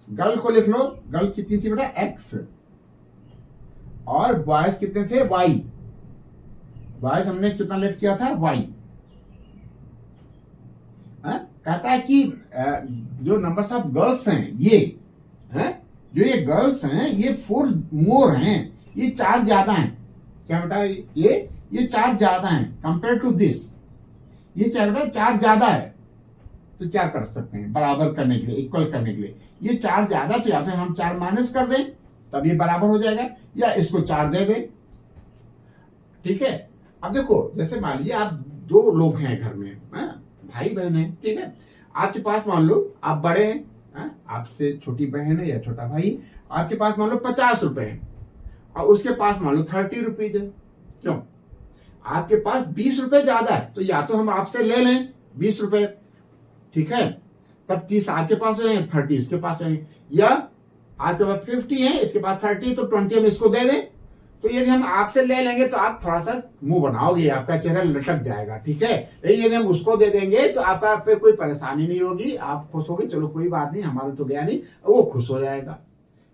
girl को लिख लो, गर्ल कितनी थी बेटा? x, और बॉयज कितने थे? y। बॉयज हमने कितना लेट किया था? y। कहता है कि जो नंबर्स ऑफ गर्ल्स हैं ये हैं, जो ये गर्ल्स हैं ये 4 मोर हैं, ये 4 ज्यादा हैं। क्या बेटा? ये 4 ज्यादा हैं कंपेयर टू दिस। ये क्या बेटा? 4 ज्यादा है। तो क्या कर सकते हैं बराबर करने के लिए, इक्वल करने के लिए? ये 4 ज्यादा, तो या तो हम 4 माइनस कर दें तब ये बराबर हो जाएगा, या इसको 4 दे दें, ठीक है। अब देखो जैसे मान लीजिए आप 2 लोग हैं घर में, भाई बहन है, ठीक है। आपके पास मान लो आप बड़े हैं, आपसे छोटी बहन है या छोटा भाई, आपके पास मान लो 50 रुपए है और उसके पास मान लो 30 रुपीज है। क्यों? आपके पास 20 रुपए ज्यादा है, तो या तो हम आपसे ले लें 20 रुपए, ठीक है, तब 30 आपके पास है, 30 इसके पास है, या आपके पास 50 है, इसके पास 30, तो 20 हम इसको दे दें। तो यदि हम आपसे ले लेंगे तो आप थोड़ा सा मुंह बनाओगे, आपका चेहरा लटक जाएगा, ठीक है। लेकिन यदि हम उसको दे देंगे तो आपका पे कोई परेशानी नहीं होगी, आप खुश होगे, चलो कोई बात नहीं, हमारा तो गया नहीं, वो खुश हो जाएगा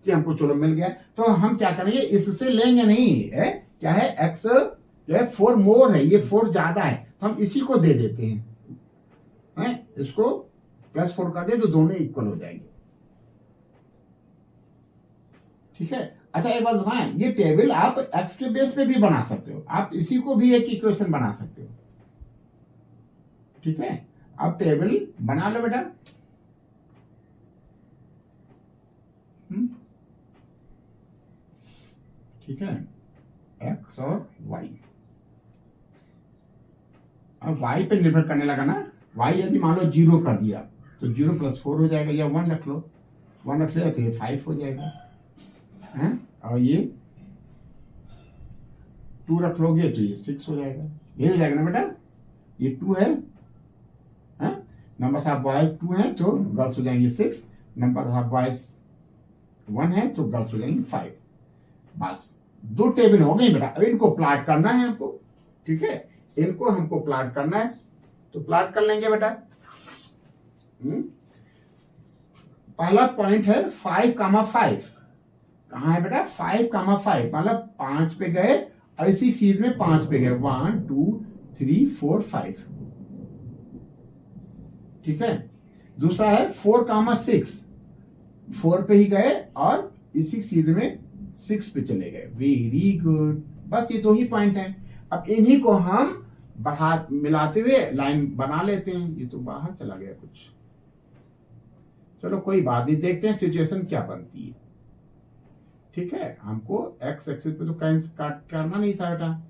कि हमको चलो मिल गया। तो हम क्या करेंगे, इससे लेंगे नहीं है, क्या है, x जो है 4 मोर है, ये 4 ज्यादा है, तो हम इसी को दे देते हैं, इसको +4 कर दे तो दोनों इक्वल हो जाएंगे, ठीक है। अच्छा एक बात बताएं, ये टेबल आप x के बेस पे भी बना सकते हो, आप इसी को भी एक इक्वेशन बना सकते हो, ठीक है। अब टेबल बना लो बेटा। ठीक है, एक्स और वाई। अब वाई पे निर्भर करने लगा ना, वाई यदि मान लो 0 कर दिया तो 0 + 4 हो जाएगा, या 1 रख लो, 1 रख लिया तो ये 5 हो जाएगा है, और ये 2 रख लोगे तो ये 6 हो जाएगा। ये हो जाएगा ना बेटा, ये 2 है, नंबर ऑफ बॉयज 2 है तो गर्ल्स हो जाएंगे 6, नंबर ऑफ बॉयज 1 है तो गर्ल्स हो जाएंगे 5। बस 2 टेबल हो गई बेटा। अब इनको प्लॉट करना है हमको, ठीक है, इनको हमको प्लॉट करना है, तो प्लॉट कर लेंगे बेटा। पहला पॉइंट है 5,5। कहां है बेटा? 5,5 मतलब 5 पे गए, और इसी चीज में 5 पे गए, 1 2 3 4 5। ठीक है, दूसरा है 4,6, 4 पे ही गए और इसी चीज में 6 पे चले गए। Very good. बस ये 2 ही पॉइंट हैं। अब इन्हीं को हम बढ़ा मिलाते हुए लाइन बना लेते हैं। ये तो बाहर चला गया कुछ, चलो कोई बात नहीं, देखते हैं सिचुएशन क्या बनती है। ठीक है, हमको एक्स एक्सिस पे तो काट करना नहीं था बेटा।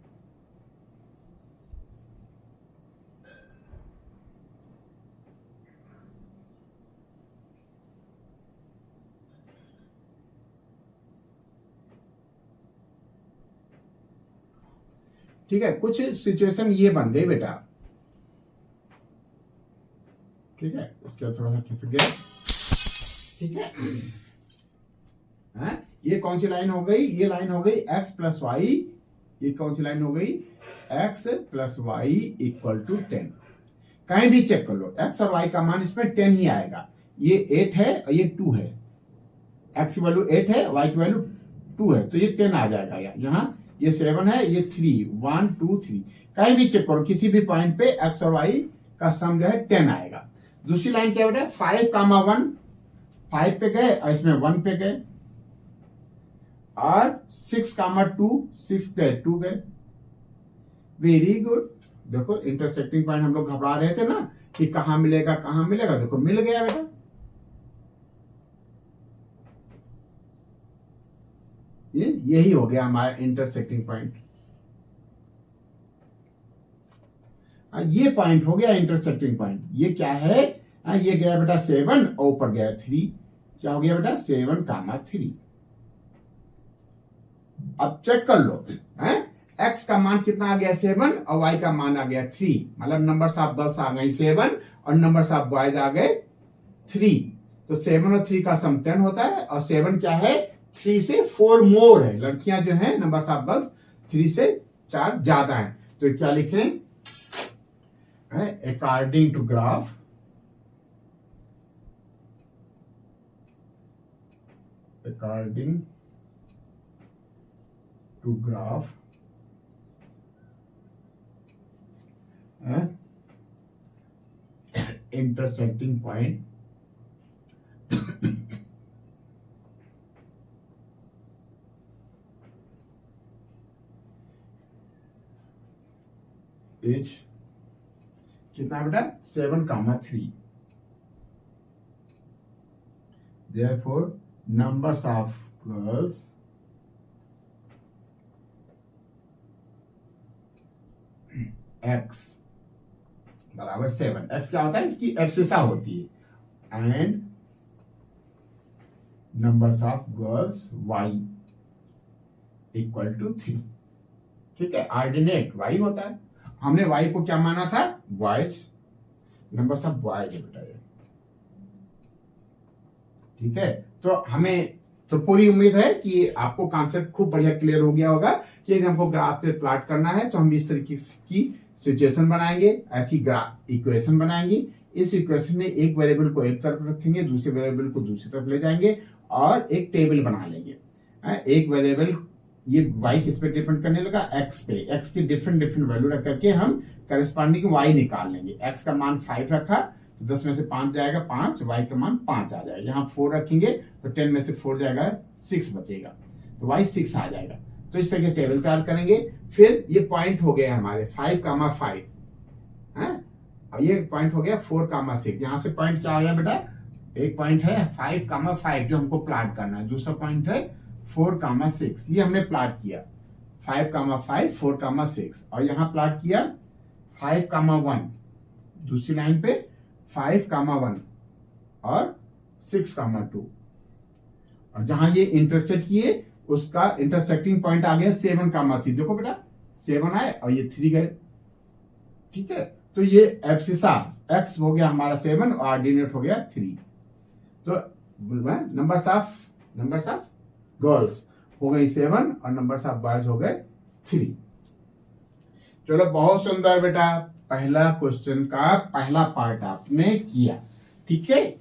ठीक है, कुछ सिचुएशन ये बन गई बेटा। ठीक है, इसके बाद थोड़ा सा खिसक गया। ठीक है, ये कौन सी लाइन हो गई? ये लाइन हो गई x + y। ये कौन सी लाइन हो गई? x + y = 10। कहीं भी चेक कर लो, x और y का मान इसमें 10 ही आएगा। ये 8 है और ये 2 है, x की वैल्यू 8 है, y की वैल्यू 2 है, तो ये 10 आ जाएगा। यहाँ ये 7 है, ये 3, 1 2 3, कहीं भी चेक करो, किसी भी पॉइंट पे x और y का सम जो है 10 आएगा। दूसरी लाइन क्या बेटा? 5,1, 5 पे गए और इसमें 1 पे गए, और 6,2, 6 पे 2 गए। Very good. देखो इंटरसेक्टिंग पॉइंट हम लोग घबरा रहे थे ना कि कहां मिलेगा कहां मिलेगा, देखो मिल गया बेटा। यही हो गया हमारा इंटरसेक्टिंग पॉइंट। ये पॉइंट हो गया इंटरसेक्टिंग पॉइंट। ये क्या है? ये गया बेटा 7 और ऊपर गया 3। क्या हो गया बेटा? 7,3। अब चेक कर लो, x का मान कितना आ गया? 7, और y का मान आ गया 3। मतलब नंबर्स ऑफ गर्ल्स आ गई 7 और नंबर्स ऑफ बॉयज आ गए 3। तो 7 और 3 का सम 10 होता है, और 7 क्या है? 3 से 4 मोर है। लड़कियां जो है नंबर्स ऑफ गर्ल्स 3 से 4 ज्यादा है। तो क्या लिखें? According to graph, according to graph intersecting point is कितना बेटा? 7,3। therefore numbers of girls x बराबर 7। x क्या होता है? इसकी एब्सिसा होती है। And numbers of girls y = 3। ठीक है, ऑर्डिनेट y होता है। हमने y को क्या माना था? बॉयज, नंबर्स ऑफ बॉयज है बेटा ये। ठीक है, तो हमें तो पूरी उम्मीद है कि आपको कॉन्सेप्ट खूब बढ़िया क्लियर हो गया होगा कि यदि हमको ग्राफ पे प्लॉट करना है तो हम इस तरीके की सिचुएशन बनाएंगे, ऐसी ग्राफ इक्वेशन बनाएंगे। इस इक्वेशन में एक वेरिएबल को एक तरफ रखेंगे, दूसरे वेरिएबल को दूसरी तरफ ले जाएंगे और एक टेबल बना लेंगे। एक वेरिएबल ये y किस पे डिपेंड करने लगा? x पे। x की डिफरेंट वैल्यू रख करके हम करस्पॉन्डिंग y निकाल लेंगे। x का मान 5 रखा, 10 में से 5 जाएगा 5, y का मान 5 आ जाएगा। यहाँ 4 रखेंगे तो 10 में से 4 जाएगा 6 बचेगा, तो y 6 आ जाएगा। तो इस तरह के टेबल तैयार करेंगे। फिर ये पॉइंट हो गए हमारे 5,5, और ये पॉइंट हो गया 4,6। यहां से पॉइंट क्या हो गया बेटा, एक पॉइंट है 5,5 जो हमको प्लॉट करना है, दूसरा पॉइंट है 4,6, ये हमने प्लॉट किया 5,5 4,6, और यहां प्लॉट किया 5,1, दूसरी लाइन पे 5,1 और 6,2, और जहां ये इंटरसेक्ट किए उसका इंटरसेक्टिंग पॉइंट आ गया 7,3। देखो बेटा 7 आए और ये 3 गए, ठीक है। तो ये एब्सिसा एक्स हो गया हमारा 7 और ऑर्डिनेट हो गया 3। तो नंबर्स ऑफ गर्ल्स हो गई 7 और नंबर्स ऑफ बॉयज हो गए 3। चलो बहुत सुंदर बेटा, पहला क्वेश्चन का पहला पार्ट आपने किया, ठीक है।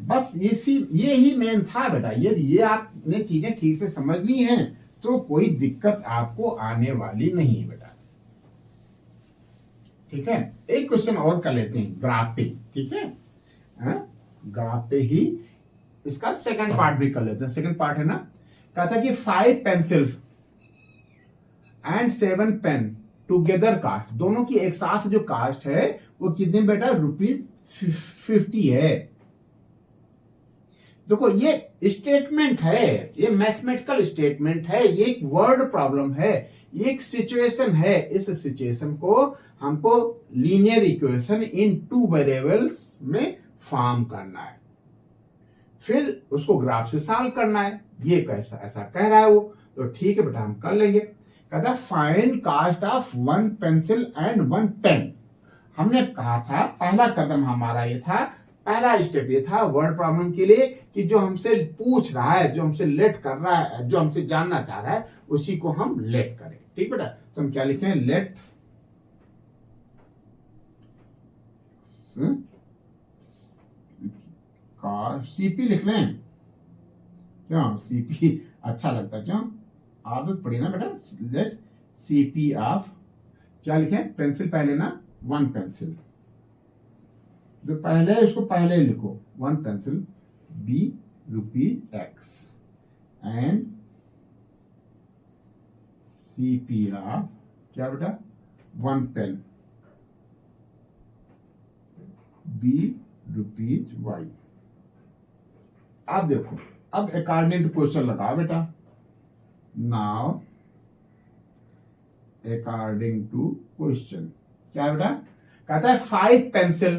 बस ये ही मेन था बेटा। ये आपने चीजें ठीक से समझ ली हैं तो कोई दिक्कत आपको आने वाली नहीं है बेटा, ठीक है। एक क्वेश्चन और कर लेते हैं, ग्राफ पे, ठीक है। ग्राफ पे ही इसका सेकंड पार्ट भी कर लेते हैं। सेकंड पार्ट है ना, कहता कि 5 pencils and 7 pen together cost, दोनों की एक साथ जो कास्ट है वो कितने बेटा, ₹50 है। देखो ये स्टेटमेंट है, ये मैथमेटिकल स्टेटमेंट है, ये एक वर्ड प्रॉब्लम है, ये एक सिचुएशन है। इस सिचुएशन को हमको लीनियर इक्वेशन इन 2 वेरिएबल्स में फॉर्म करना है, फिर उसको ग्राफ से सॉल्व करना है। ये कैसा ऐसा कह रहा है वो, तो ठीक है बेटा हम कर लेंगे। कहता find cost of 1 pencil and 1 pen. हमने कहा था पहला कदम हमारा ये था, पहला स्टेप ये था वर्ड प्रॉब्लम के लिए कि जो हमसे पूछ रहा है, जो हमसे लेट कर रहा है, जो हमसे जानना चाह रहा है उसी को हम लेट करें, ठीक बेटा। तो हम क्या लिखें, लेट सीपी लिख लें, क्यों सीपी अच्छा लगता है, क्यों आदत पड़ी ना बेटा। लेट सीपी ऑफ क्या लिखें, पेंसिल पहले ना 1 पेंसिल, जो पहले है उसको पहले लिखो, 1 pencil be ₹X and CP of क्या बेटा 1 पेन ₹Y। अब देखो, अब अकॉर्डिंग टू क्वेश्चन लगाओ बेटा। नाउ अकॉर्डिंग टू क्वेश्चन क्या बेटा, कहता है 5 पेंसिल।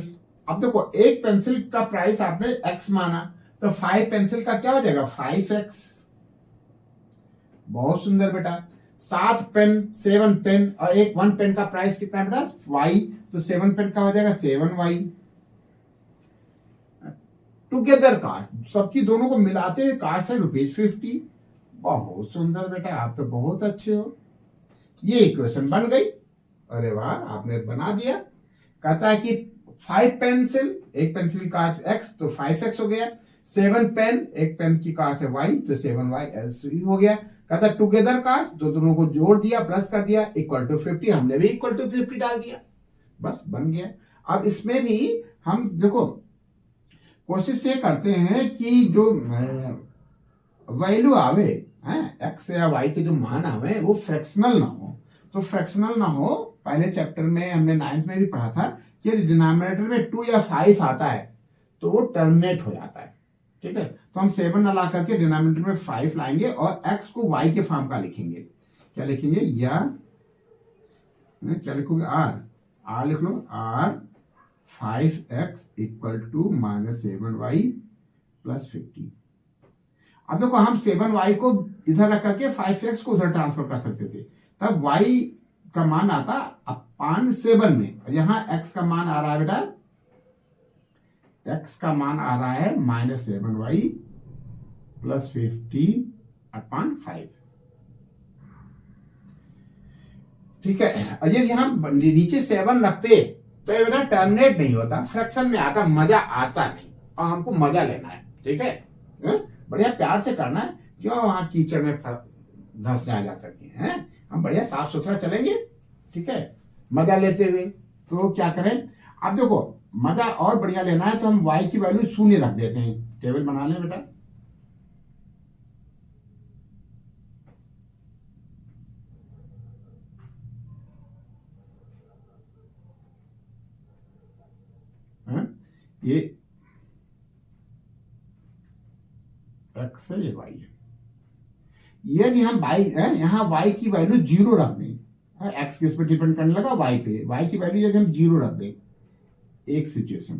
अब देखो एक पेंसिल का प्राइस आपने x माना, तो 5 पेंसिल का क्या हो जाएगा 5x। बहुत सुंदर बेटा। 7 पेन 7 पेन और एक 1 पेन का प्राइस कितना है बेटा y, तो 7 पेन का हो जाएगा 7y। टुगेदर कास्ट, सबकी दोनों को मिलाते हुए कास्ट है ₹50। बहुत सुंदर बेटा, आप तो बहुत अच्छे हो। ये इक्वेशन बन गई, अरे वाह आपने बना दिया। कहता है कि 5 पेंसिल, एक पेंसिल की कास्ट x तो 5x हो गया, 7 पेन, एक पेन की कास्ट है y तो 7y ऐसे हो गया। कहता है टुगेदर कास्ट, तो दोनों को जोड़ दिया प्लस कर दिया इक्वल टू 50, हमने भी इक्वल टू 50 डाल दिया, बस बन गया। अब इसमें भी हम देखो कोशिश ये करते हैं कि जो वैल्यू आवे एक्स या वाई के जो मान आवे वो फ्रैक्शनल ना हो। तो फ्रैक्शनल ना हो, पहले चैप्टर में हमने 9th में भी पढ़ा था कि यदि डिनोमिनेटर में 2 या 5 आता है तो वो टर्मिनेट हो जाता है, ठीक है। तो हम 7 ना ला करके डिनोमिनेटर में 5 लाएंगे और x को y के फॉर्म का लिखेंगे। क्या लिखेंगे, या क्या लिखोगे, r लिख लो, r 5x equal to -7y plus 50। अब देखो हम 7y को इधर रख करके 5x को उधर ट्रांसफर कर सकते थे, तब y का मान आता अपान 7 में, और यहां x का मान आ रहा है बेटा, x का मान आ रहा है -7y प्लस 50 अपान 5, ठीक है। और यदि हम नीचे 7 रखते तो ये बेटा टर्मिनेट नहीं होता, फ्रैक्शन में आता, मजा आता नहीं, और हमको मजा लेना है, ठीक है। बढ़िया प्यार से करना है, क्यों वहां कीचड़ में धंस जाए जा करके हैं। हम बढ़िया साफ सुथरा चलेंगे, ठीक है, मजा लेते हुए। तो क्या करें, अब देखो मजा और बढ़िया लेना है तो हम y की वैल्यू 0 रख देते हैं। टेबल बना लें बेटा, ये x है, ये y है। यदि हम y है, यहाँ y की वैल्यू 0 रख दें, x किस पे डिपेंड करने लगा, y पे, y की वैल्यू यदि हम 0 रख दें एक सिचुएशन,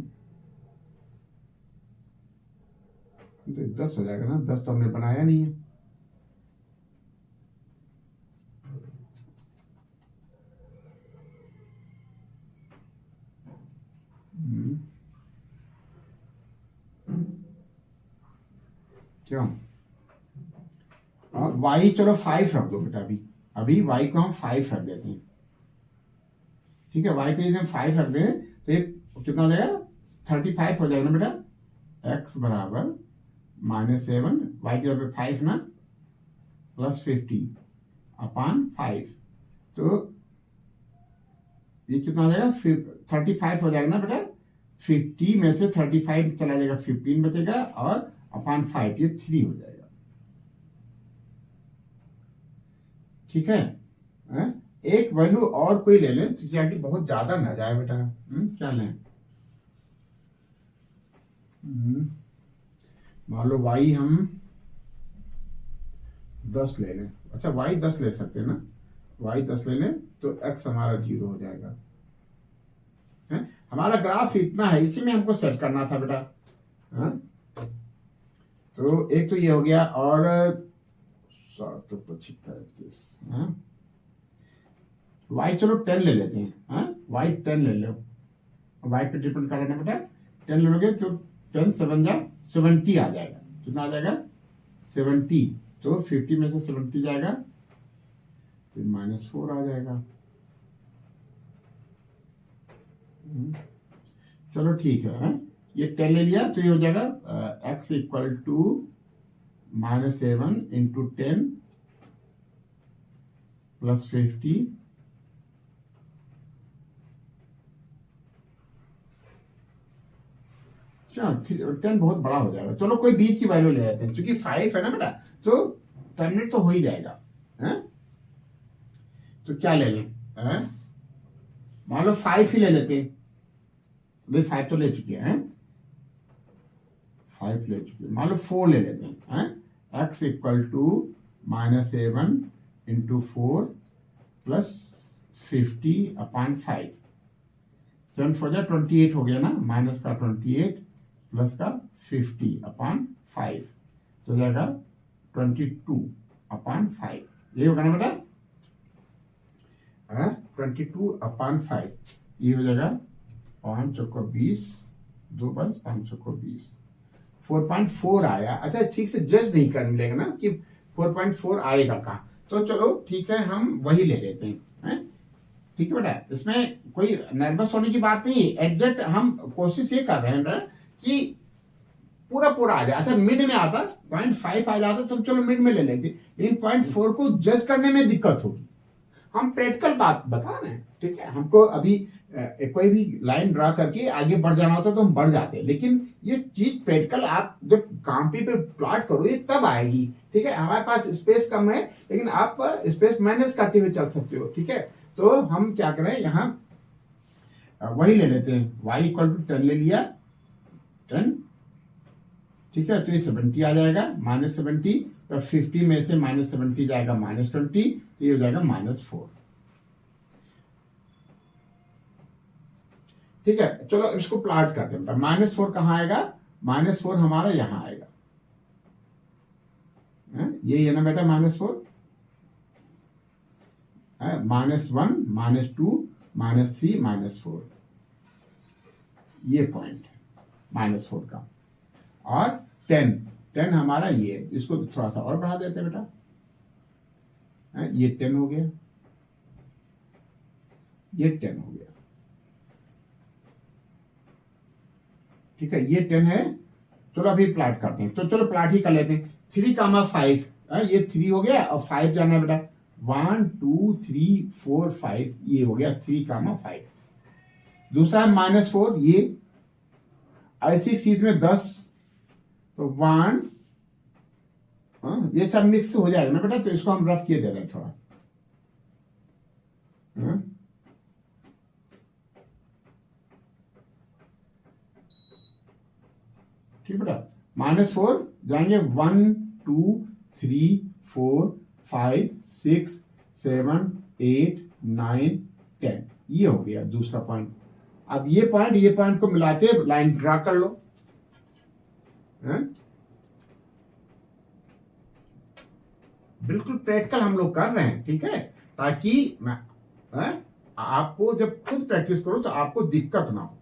तो 10 हो जाएगा ना, 10 तो हमने बनाया नहीं है। क्यों? y चलो 5 रख दो बेटा, अभी y को हम 5 रख देते हैं, ठीक है। y को यदि हम 5 रख दें तो ये कितना हो जाएगा, 35 हो जाएगा ना बेटा। x बराबर -7, y की जगह 5 ना, प्लस 50 अपान 5, तो ये कितना हो जाएगा, 35 हो जाएगा ना बेटा। 50 में से 35 चला जाएगा, 15 बचेगा, और अपान 5 ये 3 हो जाएगा, ठीक है। एक वैल्यू और कोई ले लें ताकि बहुत ज्यादा ना जाए बेटा। क्या लें? मान लो y हम 10 ले लें। अच्छा, y 10 ले सकते हैं ना, y 10 ले लें तो x हमारा 0 हो जाएगा। हमारा ग्राफ इतना है, इसी में हमको सेट करना था बेटा। तो एक तो ये हो गया, और 7 y चलो 10 ले लेते हैं। y 10 ले लो, y पे डिपेंड कर लेना बेटा। 10 ले लोगे तो 10 7 जा 70 आ जाएगा। कितना आ जाएगा? 70। तो 50 में से 70 जाएगा तो -4 आ जाएगा। चलो ठीक है, ये 10 ले लिया तो ये हो जाएगा x equal to -7 into 10 plus 50 10 बहुत बड़ा हो जाएगा। चलो कोई बीच की वैल्यू ले लेते हैं, क्योंकि 5 है ना बेटा, तो 10 मिनट तो हो ही जाएगा। तो क्या ले लें? मान लो 5 ही ले लेते हैं। भाई 5 तो ले चुके हैं, 5 ले चुके हैं। मान लो 4 ले लेते हैं। x equal to -7 into 4 plus 50 upon 5। 7 4 जा 28 हो गया ना, माइनस का 28 प्लस का 50 अपान 5, तो जाएगा 22 अपान 5। ये होगा ना बेटा, 22 अपान 5, ये हो जाएगा 5 चौको 20, 2 5 5 चौको 20, 4.4 आया। अच्छा, ठीक से जज नहीं कर मिलेगा ना कि 4.4 आएगा कहाँ, तो चलो ठीक है, हम वही ले लेते हैं। ठीक है बेटा, इसमें कोई नर्वस होने की बात नहीं। एग्जैक्ट हम कोशिश ये कर रहे हैं कि पूरा पूरा आ जाए। अच्छा, मिड में आता 0.5 आ जाता तो चलो मिड में ले लेते, लेकिन 0.4 को जज करने में दिक्कत होगी। हम प्रैक्टिकल बात बता रहे हैं, ठीक है। हमको अभी कोई भी लाइन ड्रा करके आगे बढ़ जाना होता तो हम बढ़ जाते हैं, लेकिन ये चीज प्रैक्टिकल आप जब कॉपी पे प्लॉट करोगे तब आएगी, ठीक है। हमारे पास स्पेस कम है, लेकिन आप स्पेस मैनेज करते हुए चल सकते हो, ठीक है। तो हम क्या करें, यहाँ वही ले लेते हैं, y इक्वल टू 10 ले लिया, 10, ठीक है। तो ये 70 आ जाएगा, -70, तो 50 में से -70 जाएगा -20, तो ये हो जाएगा -4। ठीक है, चलो इसको प्लॉट करते हैं। -4 कहाँ आएगा? -4 हमारा यहां आएगा, ये है ना बेटा -4, -1 -2 -3 -4, ये पॉइंट -4 का। और 10 हमारा ये, इसको थोड़ा सा और बढ़ा देते हैं बेटा, ये 10 हो गया, ये 10 हो गया, ठीक है। ये 10 है। चलो अभी प्लॉट करते हैं, तो चलो प्लॉट ही कर लेते हैं। 3,5, ये 3 हो गया, और 5 जाना है बेटा, 1 2 3 4 5, ये हो गया 3,5। दूसरा है -4, ये ऐसी चीज में 10, तो 1, ये सब मिक्स हो जाएगा ना बेटा, तो इसको हम रफ किए दे रहे हैं थोड़ा। ठीक बेटा, -4 जाएंगे 1 2 3 4 5 6 7 8 9 10, ये हो गया दूसरा पॉइंट। अब ये पॉइंट को मिलाते लाइन ड्रा कर लो। बिल्कुल प्रैक्टिकल हम लोग कर रहे हैं, ठीक है, ताकि मैं आपको जब खुद प्रैक्टिस करो तो आपको दिक्कत ना हो।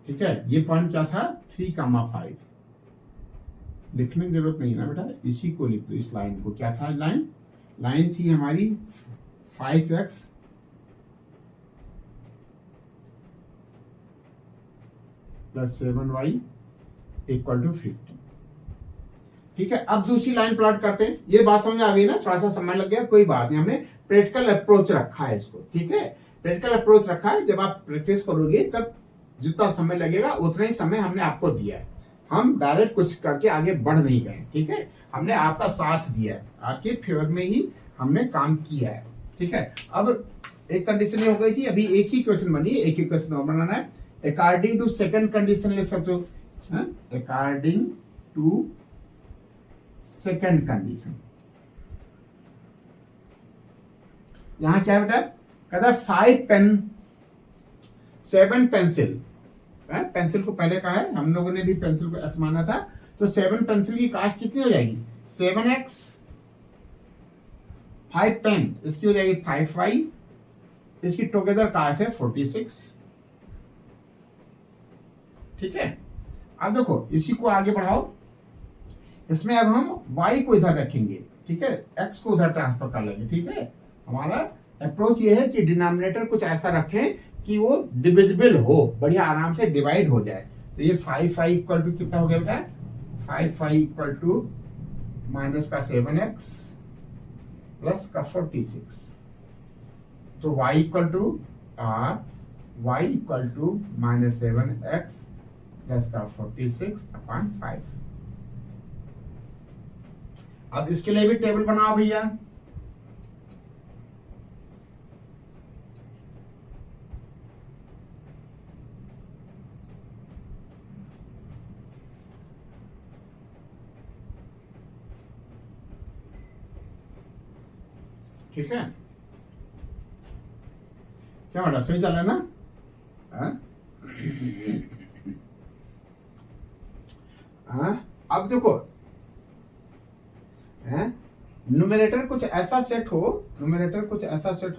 ठीक है, ये पॉइंट क्या था 3,5, लिखने की जरूरत नहीं ना बेटा, इसी को लिख दो, इस लाइन को। क्या था लाइन थी हमारी 5x + 7y = 50। ठीक है, अब दूसरी लाइन प्लॉट करते हैं। ये बात समझ आ गई ना, थोड़ा सा समय लग गया, कोई बात नहीं, हमने प्रैक्टिकल अप्रोच रखा है इसको। ठीक है, प्रैक्टिकल अप्रोच रखा है, जब आप प्रैक्टिस करोगे तब जितना समय लगेगा उतना ही समय हमने आपको दिया है। हम डायरेक्ट कुछ करके आगे बढ़ नहीं गए, ठीक है, हमने आपका साथ दिया है, आपके फेवर में ही हमने काम किया है। ठीक है, अब एक कंडीशन हो गई थी, अभी एक ही क्वेश्चन बनी है, एक ही क्वेश्चन और बनाना है। अकॉर्डिंग टू सेकंड कंडीशन लिख सकते हो, अकॉर्डिंग टू सेकंड कंडीशन। यहां क्या बेटा, कहता है 5 पेन 7 पेंसिल। पेंसिल को पहले कहा है, हम लोगों ने भी पेंसिल को x माना था, तो 7 पेंसिल की कास्ट कितनी हो जाएगी 7x, 5 पेन इसकी हो जाएगी 5y, इसकी टुगेदर कास्ट है 46। ठीक है, अब देखो इसी को आगे बढ़ाओ, इसमें अब हम y को इधर रखेंगे, ठीक है, x को उधर ट्रांसफर कर लेंगे। ठीक है, हमारा अप्रोच ये है कि डिनोमिनेटर कुछ ऐसा रखें कि वो डिविजिबल हो, बढ़िया आराम से डिवाइड हो जाए। तो ये 5y इक्वल टू कितना हो गया बेटा, 5y इक्वल टू माइनस का 7x प्लस का 46, तो y equal to r, y equal to -7x plus का 46/5। अब इसके लिए भी टेबल बनाओ भैया। ठीक है, क्या बेटा सही चल रहा है ना? अब देखो, न्यूमरेटर कुछ ऐसा सेट हो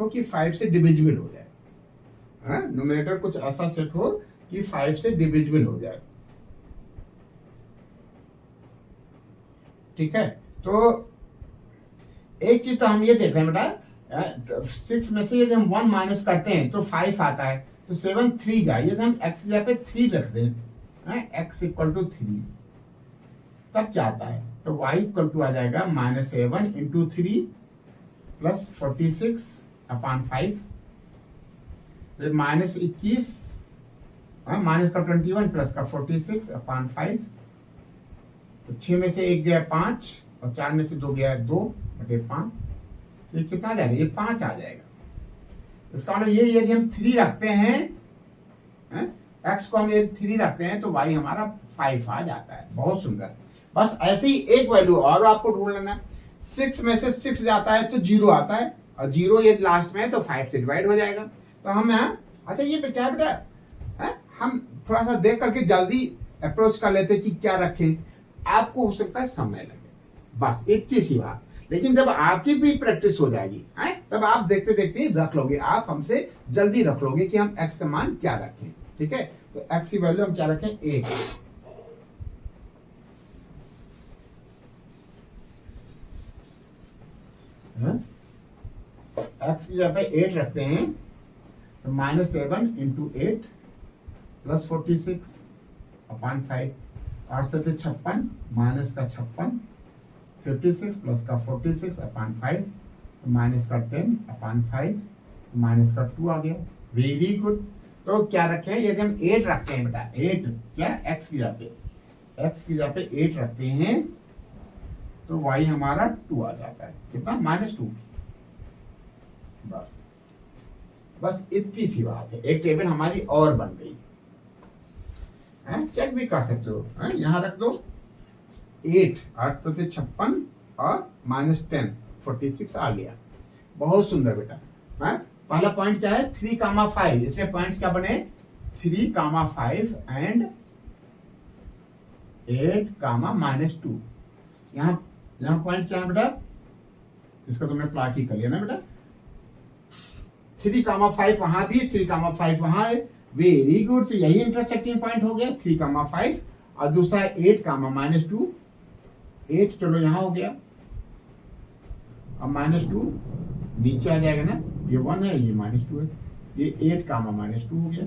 कि 5 से डिविजिबल हो जाए। न्यूमरेटर कुछ ऐसा सेट हो कि 5 से डिविजिबल हो जाए। ठीक है, तो एक चीज तो हम ये देख रहे हैं बेटा, 6 में से यदि हम 1 माइनस करते हैं तो 5 आता है, तो 7 3 जाए, यदि हम x की जगह पे 3 रख दें, x इक्वल टू 3, तब क्या आता है, तो y इक्वल टू आ जाएगा -7 इंटू 3 प्लस 46/5, फिर -21 माइनस का 21 प्लस का 46/5, तो 6 में से 1 गया 5 और 4 में से 2 गया 2/5, तो ये कितना आ जाएगा, ये 5 आ जाएगा। इसका मतलब ये यदि हम 3 रखते हैं, x को हम यदि 3 रखते हैं तो y हमारा 5 आ जाता है। बहुत सुंदर, बस ऐसे ही एक वैल्यू और आपको ढूंढ लेना है। 6 में से 6 जाता है तो 0 आता है, और 0 ये लास्ट में है तो 5 से डिवाइड हो जाएगा। तो हम अच्छा ये क्या बेटा, हम थोड़ा सा देख करके जल्दी अप्रोच कर लेते कि क्या रखें, आपको हो सकता है समय लगे, बस एक चीज ही बात। लेकिन जब आपकी भी प्रैक्टिस हो जाएगी तब आप देखते देखते ही रख लोगे, आप हमसे जल्दी रख लोगे कि हम x का मान क्या रखें। ठीक है, तो x की वैल्यू हम क्या रखें 1, x की जगह पे 8 रखते हैं, तो -7 इंटू 8 प्लस 46/5, 8 से 56 माइनस का 56, 56 प्लस का 46/5, माइनस का 10/5, माइनस का 2 आ गया। वेरी गुड, तो क्या रखे हैं, यदि हम 8 रखते हैं बेटा, 8 क्या x की जगह पे 8 रखते हैं तो y हमारा 2 आ जाता है, कितना, -2। बस इतनी सी बात है, एक टेबल हमारी और बन गई है, चेक भी कर सकते हो, यहां रख दो 8 8 से 56 और -10 46 आ गया। बहुत सुंदर बेटा। पहला पॉइंट क्या है, 3,5, इसमें पॉइंट्स क्या बने, 3,5 एंड 8, -2। यहाँ पॉइंट क्या है बेटा, इसका तुमने प्लॉट ही कर लिया ना बेटा, 3,5 वहां भी, 3,5 वहां है, वेरी गुड। तो यही इंटरसेक्टिंग पॉइंट हो गया 3,5 और दूसरा 8, -2, 8 चलो यहां हो गया, अब -2 नीचे आ जाएगा ना, ये 1 है, ये -2 है, ये 8, -2 हो गया।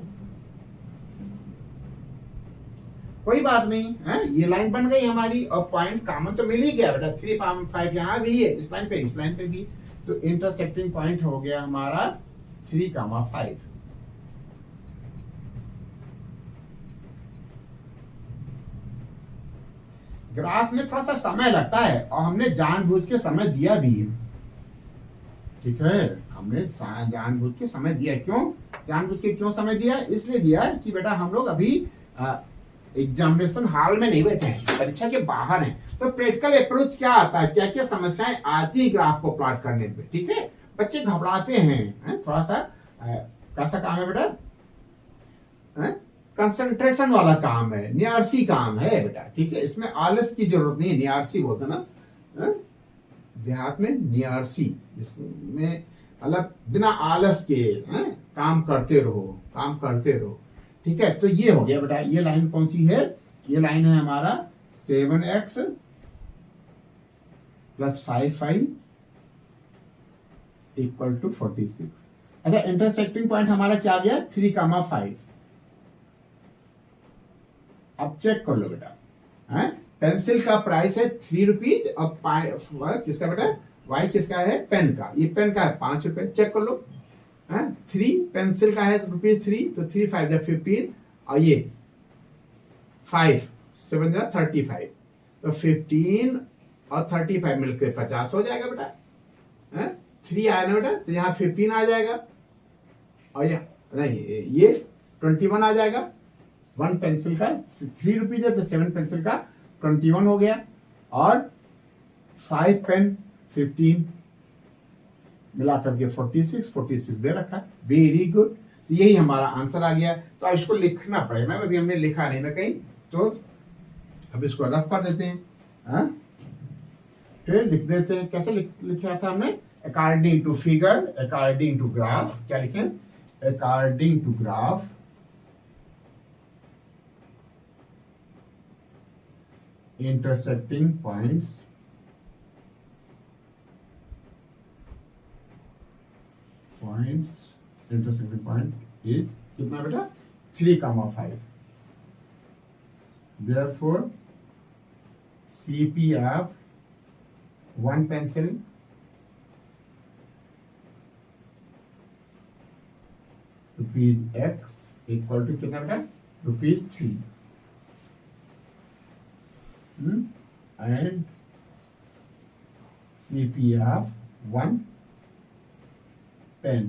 कोई बात नहीं है, ये लाइन बन गई हमारी और पॉइंट कॉमन तो मिल ही गया बेटा, 3,5 यहाँ भी है, इस लाइन पे भी, तो इंटरसेक्टिंग पॉइंट हो गया हमारा 3,5। ग्राफ में थोड़ा सा समय लगता है और हमने जानबूझ के समय दिया भी है, ठीक है, हमने जानबूझ के समय दिया। क्यों जानबूझ के क्यों समय दिया, इसलिए दिया कि बेटा हम लोग अभी एग्जामिनेशन हॉल में नहीं बैठे हैं, परीक्षा के बाहर हैं, तो प्रैक्टिकल अप्रोच क्या आता है, क्या क्या समस्याएं आती है ग्राफ को प्लॉट करने में, ठीक है। बच्चे घबराते हैं, थोड़ा सा कैसा काम है बेटा, कंसंट्रेशन वाला काम है, न्यारसी काम है बेटा, ठीक है, इसमें आलस की जरूरत नहीं है, न्यारसी बोलते ना देहात में, न्यारसी, इसमें मतलब बिना आलस के काम करते रहो, ठीक है। तो ये हो गया बेटा, ये लाइन कौन सी है, ये लाइन है हमारा 7x + 5y = 46। अच्छा, इंटरसेक्टिंग पॉइंट हमारा क्या गया, 3,5। अब चेक कर लो बेटा, पेंसिल का प्राइस है 3 रुपीज और किसका बेटा, y किसका है, पेन का, ये पेन का है 5 रुपए, चेक कर लो। 3 पेंसिल का है ₹3, तो 3 5 जा 15 और ये 5 7 जा 35, तो 15 और 35 मिलकर 50 हो जाएगा बेटा। 3 आया ना बेटा, तो यहाँ 15 आ जाएगा और नहीं ये 21 आ जाएगा। 1 पेंसिल का 3 रुपीज है, तो 7 पेंसिल का 21 हो गया और 5 पेन 15 मिलाकर के 46 दे रखा है, वेरी गुड। यही हमारा आंसर आ गया। तो अब इसको लिखना पड़ेगा, अभी हमने लिखा नहीं ना कहीं, तो अब इसको रफ कर देते हैं, फिर लिख देते हैं। कैसे लिखा था हमने, according to figure, according to graph, क्या लिखें, according to graph intersecting points intersecting point is कितना बेटा, 3,5। therefore CP of 1 pencil ₹x equal to कितना बेटा, ₹3, and CP of 1 pen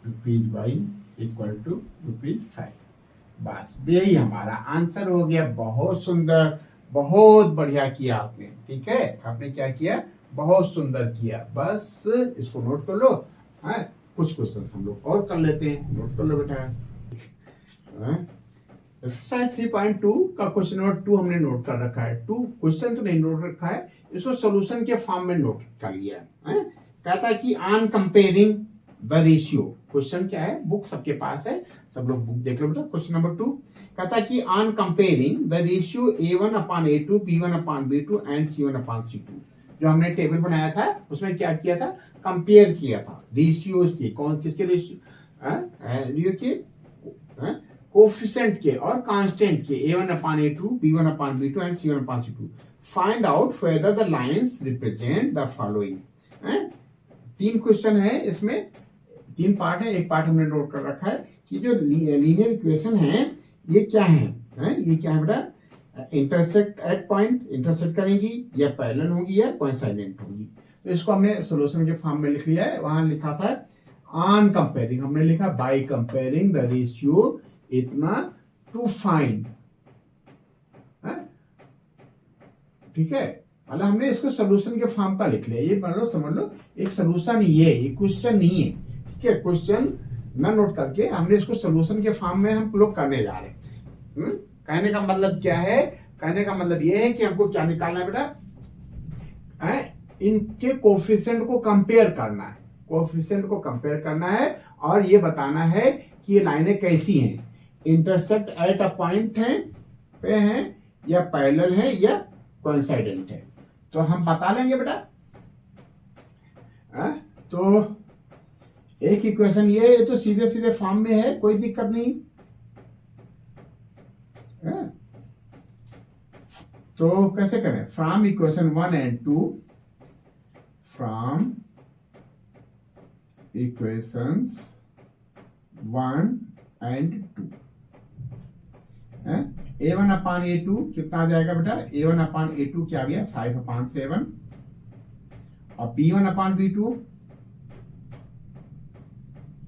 ₹y equal to ₹5। बस यही हमारा आंसर हो गया। बहुत सुंदर, बहुत बढ़िया किया आपने, ठीक है, आपने क्या किया, बहुत सुंदर किया। बस इसको नोट कर लो, कुछ क्वेश्चन हम लोग और कर लेते हैं, नोट कर लो बेटा। एक्सरसाइज 3.2 का क्वेश्चन नंबर 2 हमने नोट कर रखा है। 2 क्वेश्चन तो नहीं नोट रखा है, इसको सॉल्यूशन के फॉर्म में नोट कर लिया है। कहता है कि on comparing the ratio, question क्या है, बुक सबके पास है, सब लोग बुक देख लो बेटा। क्वेश्चन नंबर 2 कहता है कि on comparing the ratio A1/A2 B1/B2 and C1/C2, जो हमने टेबल बनाया था उसमें क्या किया था, कंपेयर किया था रेशियोज के, कौन किसके रेशियो के, कोफिशिएंट के और कांस्टेंट के, A1/A2 B1/B2 and C1/C2। Find out whether the lines represent the following. 3 question है इसमें, तीन पार्ट है, एक पार्ट हमने नोट कर रखा है कि जो लीनियर इक्वेशन है ये क्या है, ये क्या है बेटा, इंटरसेक्ट एट पॉइंट, इंटरसेक्ट करेंगी या पैरेलल होगी या कोइंसाइडेंट होगी। तो इसको हमने सॉल्यूशन के फॉर्म में लिख लिया है, वहां लिखा था ऑन कंपेयरिंग, हमने लिखा बाय कंपेयरिंग द रेशियो इतना टू फाइंड, ठीक है। मतलब हमने इसको सोल्यूशन के फॉर्म का लिख लिया, ये मान लो समझ लो एक सोल्यूशन ये क्वेश्चन नहीं है, ठीक है। क्वेश्चन ना नोट करके हमने इसको सोल्यूशन के फॉर्म में हम लोग करने जा रहे हैं। कहने का मतलब क्या है, कहने का मतलब ये है कि हमको क्या निकालना है बेटा, इनके कोफिशिएंट को कंपेयर करना है, कोफिशिएंट को कंपेयर करना है और ये बताना है कि ये लाइनें कैसी हैं, इंटरसेक्ट एट अ पॉइंट है पे हैं या पैरेलल है या कोइंसाइडेंट है। तो हम बता लेंगे बेटा। तो एक इक्वेशन ये तो सीधे सीधे फॉर्म में है, कोई दिक्कत नहीं। तो कैसे करें, from equation 1 and 2, from equations 1 and 2, A1 upon A2 कितना आ जाएगा बेटा, A1 अपान A2 क्या आ गया 5 अपान 7, और B1 अपान B2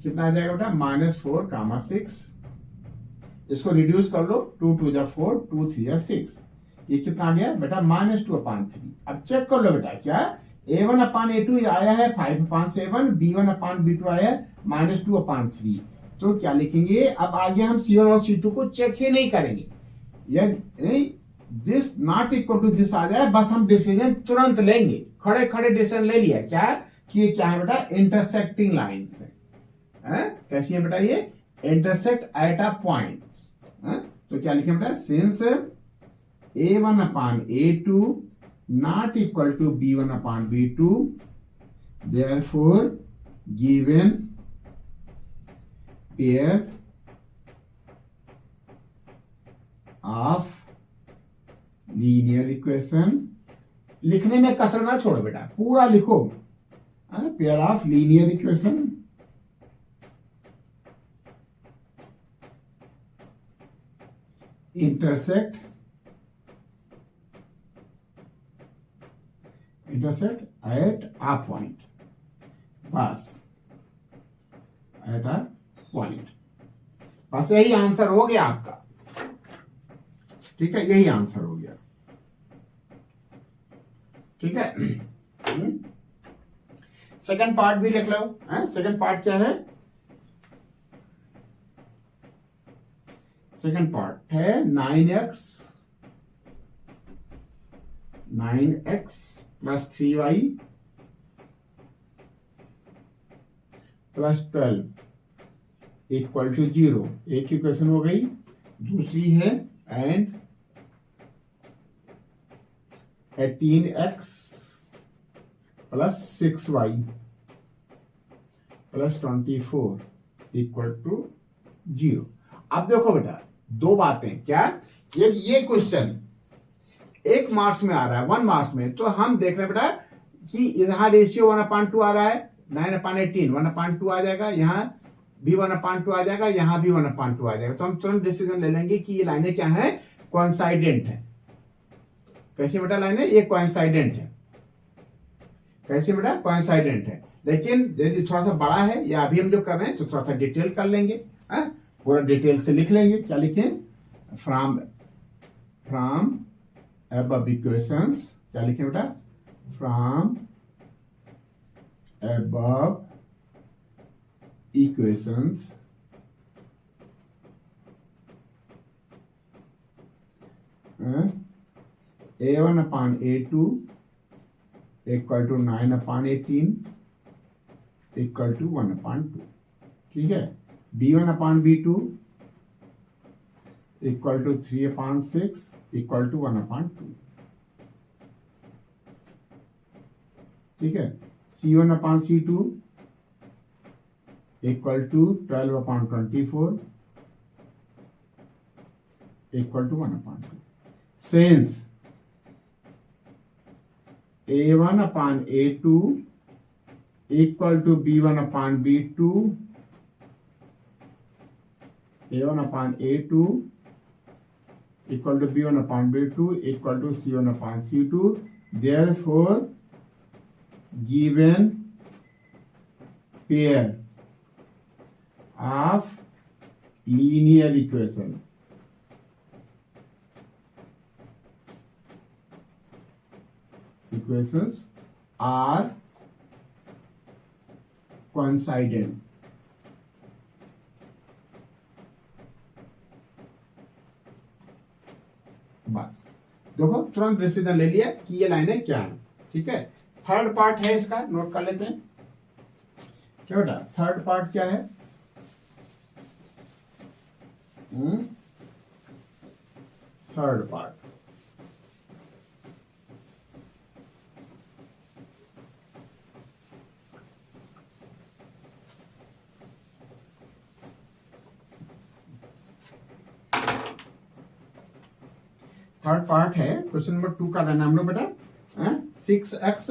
कितना आ जाएगा बेटा -4 कामा 6, इसको रिड्यूस कर लो, 2 2 जा 4, 2 3 जा 6, ये कितना आ गया बेटा -2 अपान 3। अब चेक कर लो बेटा, क्या A1 अपान A2 आया है 5 अपान 7, B1 अपान B2 आया है -2 अपान 3। तो क्या लिखेंगे, अब आगे हम C1 और C2 को चेक ही नहीं करेंगे, यदि this not equal to this आ जाए बस हम डिसीजन तुरंत लेंगे, खड़े खड़े डिसीजन ले लिया क्या कि ये क्या है बेटा, इंटरसेक्टिंग लाइंस है। कैसी है बेटा ये, इंटरसेक्ट एट अ पॉइंट। तो क्या लिखे बेटा, since A1 upon A2 not equal to B1 upon B2, therefore given pair of linear equation, लिखने में कसर ना छोड़ो बेटा, पूरा लिखो, pair of linear equation intersect at a point, बस एट अ पॉइंट, बस यही आंसर हो गया आपका, ठीक है, यही आंसर हो गया, ठीक है। सेकंड पार्ट भी लिख लो, सेकंड पार्ट क्या है, सेकंड पार्ट है 9x plus 3y plus 12 equal to 0, एक इक्वेशन हो गई। दूसरी है and 18x plus 6y plus 24 equal to 0। अब देखो बेटा दो बातें, क्या ये क्वेश्चन एक मार्क्स में आ रहा है, 1 मार्क्स में, तो हम देख रहे हैं बेटा कि यहां रेशियो 1/2 आ रहा है, 9/18 1/2 आ जाएगा, यहाँ भी 1/2 आ जाएगा, यहाँ भी 1/2 आ जाएगा। तो हम तुरंत डिसीजन ले लेंगे कि ये लाइनें क्या है, कोइंसाइडेंट है। कैसे बेटा लाइनें, ये कोइंसाइडेंट है, कैसे बेटा कोइंसाइडेंट है। लेकिन यदि थोड़ा सा बड़ा है या अभी हम जो कर रहे हैं तो थोड़ा सा डिटेल कर लेंगे, पूरा डिटेल से लिख लेंगे। क्या लिखें, फ्रॉम above equations, क्या लिखें बेटा, from above equations A1 upon A2 equal to 9/18 equal to 1/2, ठीक है। B1 upon B2 equal to 3/6 equal to 1/2, ठीक है। C1 upon C2 equal to 12/24 equal to 1/2। Since A1 upon A2 equal to B1/B2, A1/A2 equal to B1/B2 equal to C1/C2. Therefore, given pair of linear equations are coincident. बस देखो तुरंत decision ले लिया कि ये लाइनें क्या है। ठीक है, थर्ड पार्ट है इसका, नोट कर लेते हैं। क्या बेटा थर्ड पार्ट क्या है? थर्ड पार्ट है क्वेश्चन नंबर 2 का लाना हम लोग बेटा 6x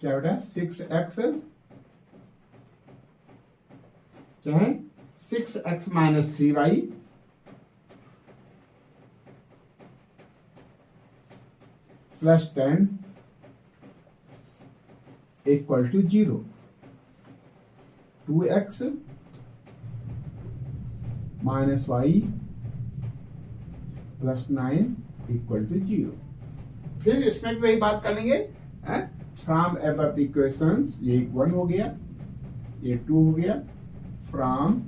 क्या बेटा 6x क्या है 6x - 3y + 10 equal to 0. 2x - y + 9 equal to 0. फिर इसमें भी वही बात कर लेंगे। फ्रॉम अबव इक्वेशंस, ये 1 हो गया, ये 2 हो गया। फ्रॉम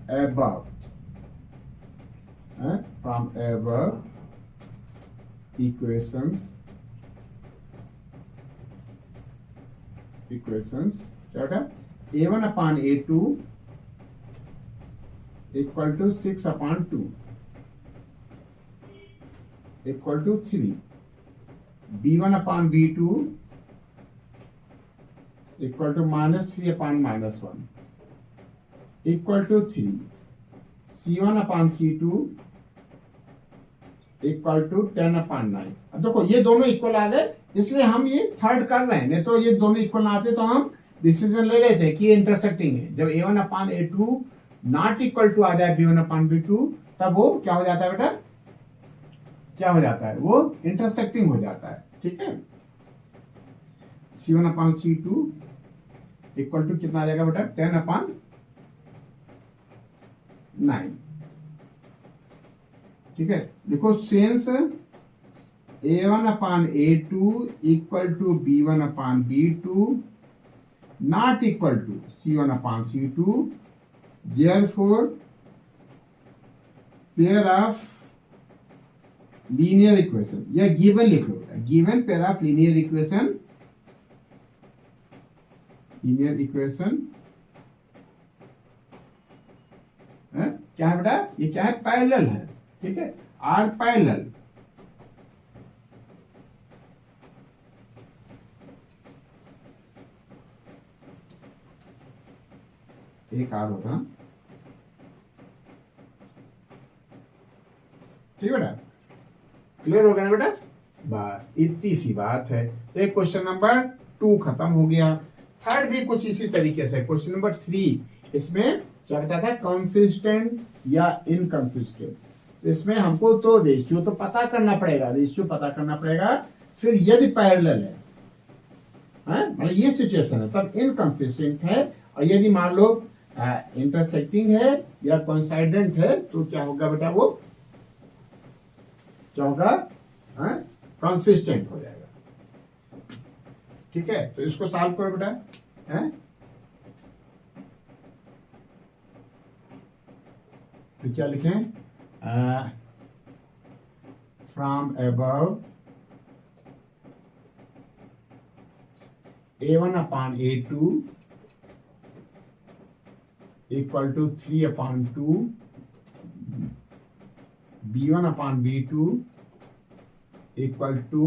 अबव इक्वेशंस क्या बेटा A1/A2 equal to 6/2 equal to 3. B1/B2 equal to -3/-1 equal to 3. C1/C2 equal to 10/9. अब देखो ये दोनों इक्वल आ गए, इसलिए हम ये थर्ड कर रहे हैं, नहीं तो ये दोनों इक्वल आते तो हम डिसीजन ले रहे थे कि ये इंटरसेक्टिंग है। जब A1/A2 नॉट इक्वल टू आ जाए B1/B2 तब वो क्या हो जाता है बेटा, क्या हो जाता है, वो इंटरसेक्टिंग हो जाता है। ठीक है, C1/C2 इक्वल टू कितना आ जाएगा बेटा 10/9। ठीक है, देखो since A1/A2 equal to B1/B2 not equal to C1/C2, therefore pair of linear equation या given लिख लो, given pair of linear equation क्या है बेटा, ये क्या है, पैरेलल है। ठीक है, आर पैरेलल, एक आर होता। ठीक है बेटा, क्लियर हो गया ना बेटा? बस इतनी सी बात है। एक क्वेश्चन नंबर 2 खत्म हो गया। थर्ड भी कुछ इसी तरीके से, क्वेश्चन नंबर 3 इसमें क्या बताता है, कंसिस्टेंट या इनकंसिस्टेंट। इसमें हमको तो रेशियो तो पता करना पड़ेगा, फिर यदि पैरेलल है मतलब ये सिचुएशन है तब इनकंसिस्टेंट है, और यदि मान लो इंटरसेक्टिंग है या कोइंसाइडेंट है तो क्या होगा बेटा, वो क्या होगा, कंसिस्टेंट हो जाएगा। ठीक है, तो इसको सॉल्व करो बेटा। तो क्या लिखें, from above A1/A2 equal to 3/2, B1/B2 equal to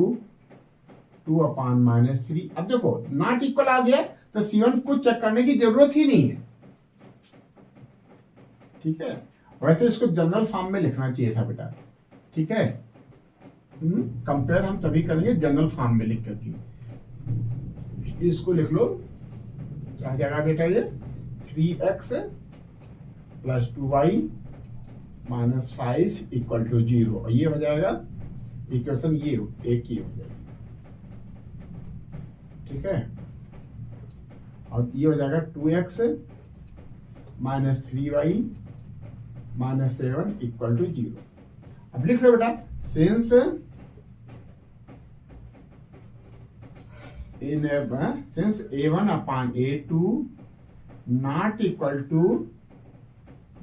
2/-3। अब देखो नॉट इक्वल आ गया तो C1 कुछ चेक करने की जरूरत ही नहीं है। ठीक है, वैसे इसको जनरल फॉर्म में लिखना चाहिए था बेटा, ठीक है। कंपेयर हम तभी करेंगे जनरल फॉर्म में लिख करके। इसको लिख लो, क्या जाएगा बेटा, ये 3x plus 2y minus 5 equal to 0, और ये हो जाएगा इक्वेशन ये एक ही हो जाएगी, ठीक है। और ये हो जाएगा 2x minus 3y minus 7 equal to 0। अब लिख लो बेटा, since since a1 upon a2 not equal to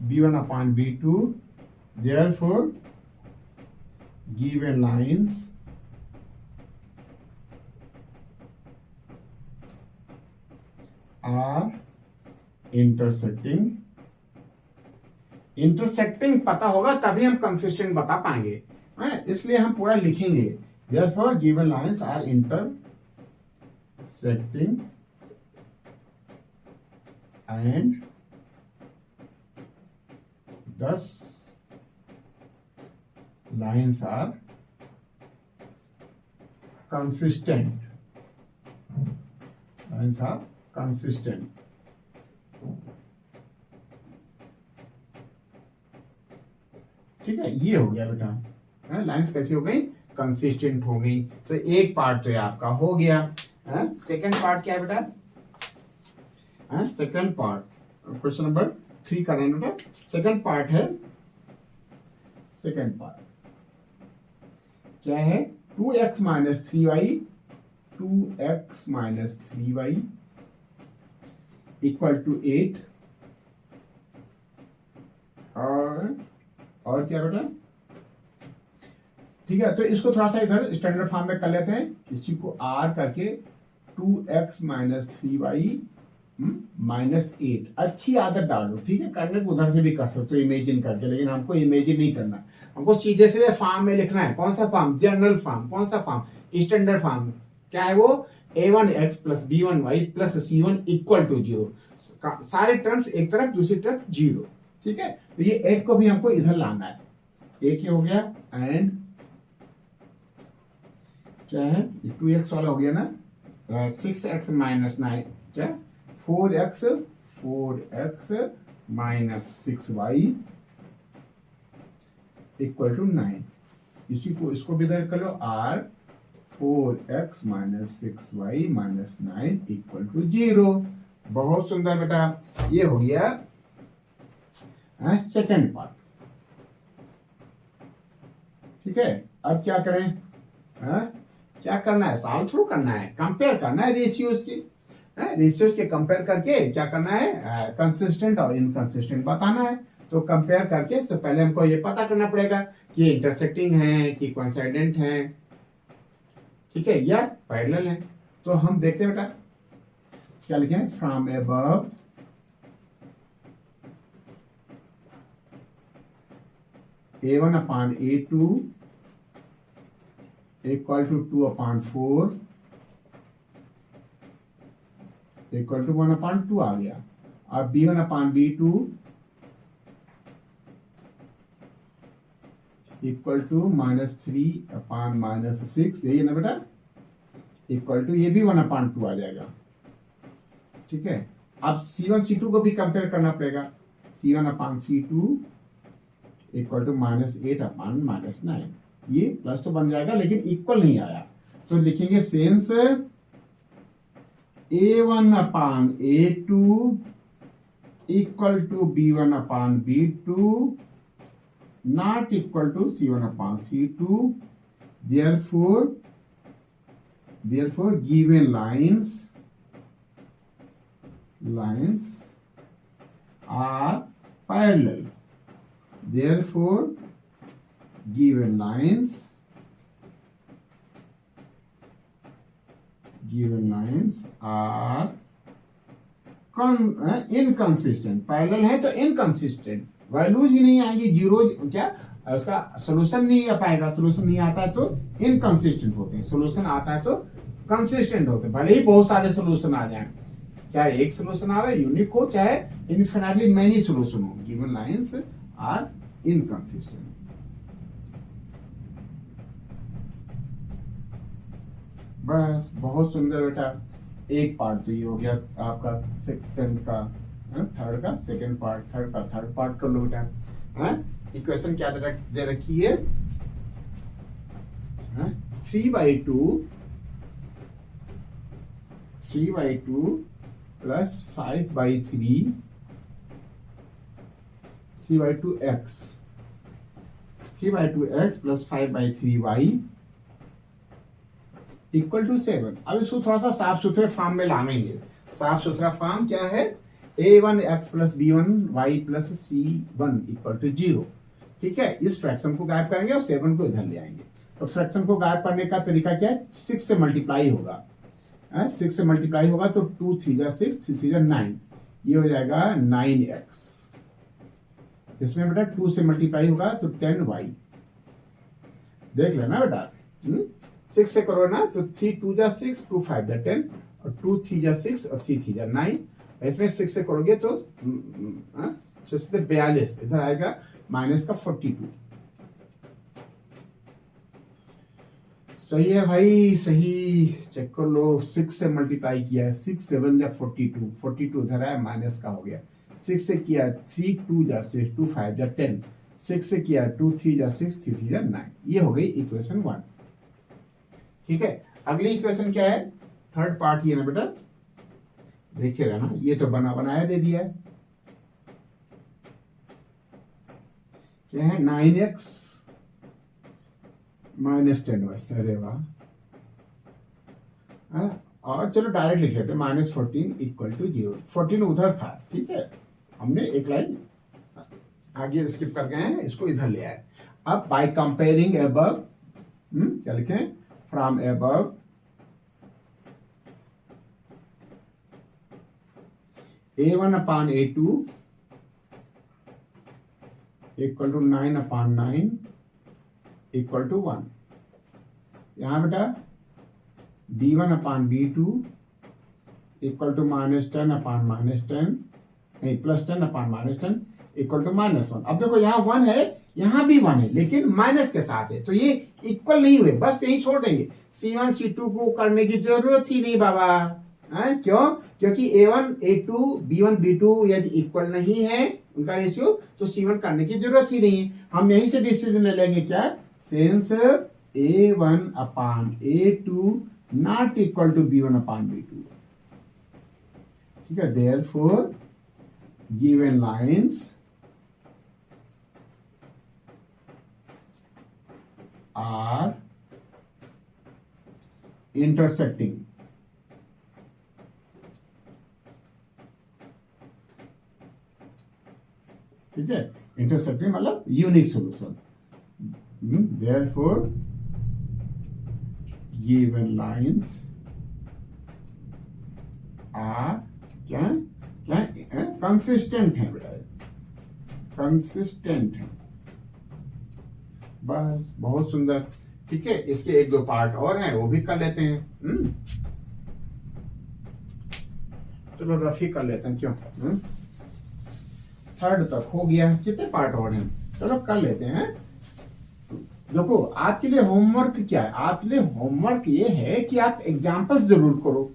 b1 upon b2, therefore given lines are intersecting पता होगा तभी हम कंसिस्टेंट बता पाएंगे, इसलिए हम पूरा लिखेंगे। therefore given lines are intersecting and thus lines are consistent, lines are consistent। ठीक है, ये हो गया बेटा, लाइंस कैसी हो गई, कंसिस्टेंट हो गई। तो एक पार्ट तो आपका हो गया। सेकंड पार्ट क्या है बेटा, सेकंड पार्ट क्वेश्चन नंबर 3 का बेटा। सेकंड पार्ट है, सेकंड पार्ट क्या है, 2x minus 3y, 2x minus 3y equal to 8, और क्या बेटा, ठीक है। तो इसको थोड़ा सा इधर स्टैंडर्ड फॉर्म में कर लेते हैं, इसी को r करके 2x माइनस 3y माइनस 8। अच्छी आदत डालो, ठीक है, करने को उधर से भी कर सकते हो इमेजिन करके, लेकिन हमको इमेजिन नहीं करना, हमको सीधे सीधे फॉर्म में लिखना है। कौन सा फॉर्म, जनरल फॉर्म। कौन सा फॉर्म, स्टैंडर्ड फॉर्म। क्या है वो, a1x plus b1y plus c1 equal to 0। सारे टर्म्स एक तरफ, दूसरी तरफ 0, ठीक है। तो ये 8 को भी हमको इधर लाना है, एक ही हो गया। एंड क्या है, 2x वाला हो गया ना, 6x माइनस 9, क्या 4x minus 6y equal to 9। इसी को, इसको भी इधर कर लो, r 4x minus 6y minus 9 equal to 0। बहुत सुंदर बेटा, ये हो गया सेकेंड पार्ट, ठीक है। अब क्या करें, क्या करना है, सॉल्व थ्रू करना है, कंपेयर करना है रेशियोज की, रेशियोज के कंपेयर करके क्या करना है, कंसिस्टेंट और इनकंसिस्टेंट बताना है। तो कंपेयर करके तो पहले हमको ये पता करना पड़ेगा कि इंटरसेक्टिंग है कि कोइंसाइडेंट है, ठीक है, या पैरेलल है। तो हम देखते हैं बेटा, क्या लिखें, from above a1 upon a2 equal to 2 upon 4 equal to 1 upon 2 आ गया। अब b1 upon b2 equal to minus 3 upon minus 6, यही है ना बेटा, इक्वल टू ये भी 1 upon 2 आ जाएगा, ठीक है। अब c1 c2 को भी कंपेयर करना पड़ेगा, c1 upon c2 equal to minus 8 upon minus 9। ये प्लस तो बन जाएगा लेकिन इक्वल नहीं आया, तो लिखेंगे since a1 upon a2 equal to b1 upon b2 not equal to c1 upon c2, therefore given lines are parallel। Therefore, given lines are inconsistent. Parallel है तो इनकंसिस्टेंट, वैल्यूज ही नहीं आएंगी, जीरो, क्या उसका सोल्यूशन नहीं आ पाएगा। सोल्यूशन नहीं आता है तो इनकंसिस्टेंट होते हैं, सोल्यूशन आता है तो कंसिस्टेंट होते हैं। भले ही बहुत सारे सोल्यूशन आ जाए, चाहे एक सोल्यूशन आवे यूनिक हो, चाहे इनफिनिटली मैनी सोल्यूशन हो, गिवन लाइंस आर इनकंसिस्टेंट। बस बहुत सुंदर बेटा। एक पार्ट तो ये हो गया आपका सेकंड का, थर्ड का सेकंड पार्ट, थर्ड का थर्ड पार्ट कर लो बेटा। इक्वेशन क्या दे रखी है? 3/2 plus 5/3 3/2x 3/2x plus 5/3y equal to 7। अब इसको थोड़ा सा साफ सुथरे फॉर्म में लाएंगे। साफ सुथरा फॉर्म क्या है? a1x plus b1y plus c1 equal to 0। ठीक है, इस फ्रैक्शन को गायब करेंगे और 7 को इधर ले आएंगे। तो फ्रैक्शन को गायब करने का तरीका क्या है? 6 से मल्टीप्लाई होगा। 6 से मल्टीप्लाई होगा तो 2 3 जा 6, 3 3 जा 9, ये हो जाएगा 9x। इसमें बेटा 2 से मल्टीप्लाई होगा तो 10y। देख लेना बेटा, 6 से करो ना तो 3 2 जा 6, 2 5 जा 10 और 2 3 जा 6 और 3 3 जा 9। इसमें 6 से करोगे तो 6 से 42, इधर आएगा माइनस का 42। सही है भाई, सही। चेक कर लो, 6 से मल्टीप्लाई किया है, 6 7 जा 42, 42 इधर आया माइनस का हो गया। 6 से किया 3 2 जा 6, 2 5 जा 10, 6 से किया 2 3 जा 6, 3 3 जा 9। ये हो गई इक्वेशन 1। ठीक है, अगली इक्वेशन क्या है? थर्ड पार्ट ये ना बेटा, देखिए रहना, ये तो बना बनाया दे दिया है। क्या है? 9x minus 10y। अरे वाह। और चलो डायरेक्ट लिख लेते, -14 इक्वल टू 0। 14 उधर था, ठीक है, हमने एक लाइन आगे स्किप कर गए हैं, इसको इधर ले आए। अब बाय कंपेयरिंग अबव, क्या लिखें? From above a1 upon a2 equal to 9 upon 9 equal to 1। यहां बेटा b1 upon b2 equal to -10 upon -10, नहीं +10 upon -10 इक्वल टू -1। अब देखो यहाँ 1 है, यहाँ भी 1 है, लेकिन माइनस के साथ है, तो ये इक्वल नहीं हुए, बस यही छोड़ देंगे। C1 C2 को करने की जरूरत ही नहीं बाबा। क्यों? क्योंकि A1 A2 B1 B2 यदि इक्वल नहीं है उनका रेशियो, तो C1 करने की जरूरत ही नहीं है। हम यहीं से डिसीजन ले लेंगे, क्या? सिंस A1 upon A2 not equal to B1 upon B2। ठीक है, therefore given lines are intersecting. ठीक है, इंटरसेक्टिंग मतलब unique solution. Therefore given lines are क्या क्या कंसिस्टेंट है बेटा, कंसिस्टेंट है। बस बहुत सुंदर। ठीक है, इसके एक दो पार्ट और हैं, वो भी कर लेते हैं। चलो रफी कर लेते हैं, क्यों? थर्ड तक हो गया, कितने पार्ट और हैं? चलो कर लेते हैं। देखो, आपके लिए होमवर्क क्या है? आपके लिए होमवर्क ये है कि आप एग्जाम्पल्स जरूर करो।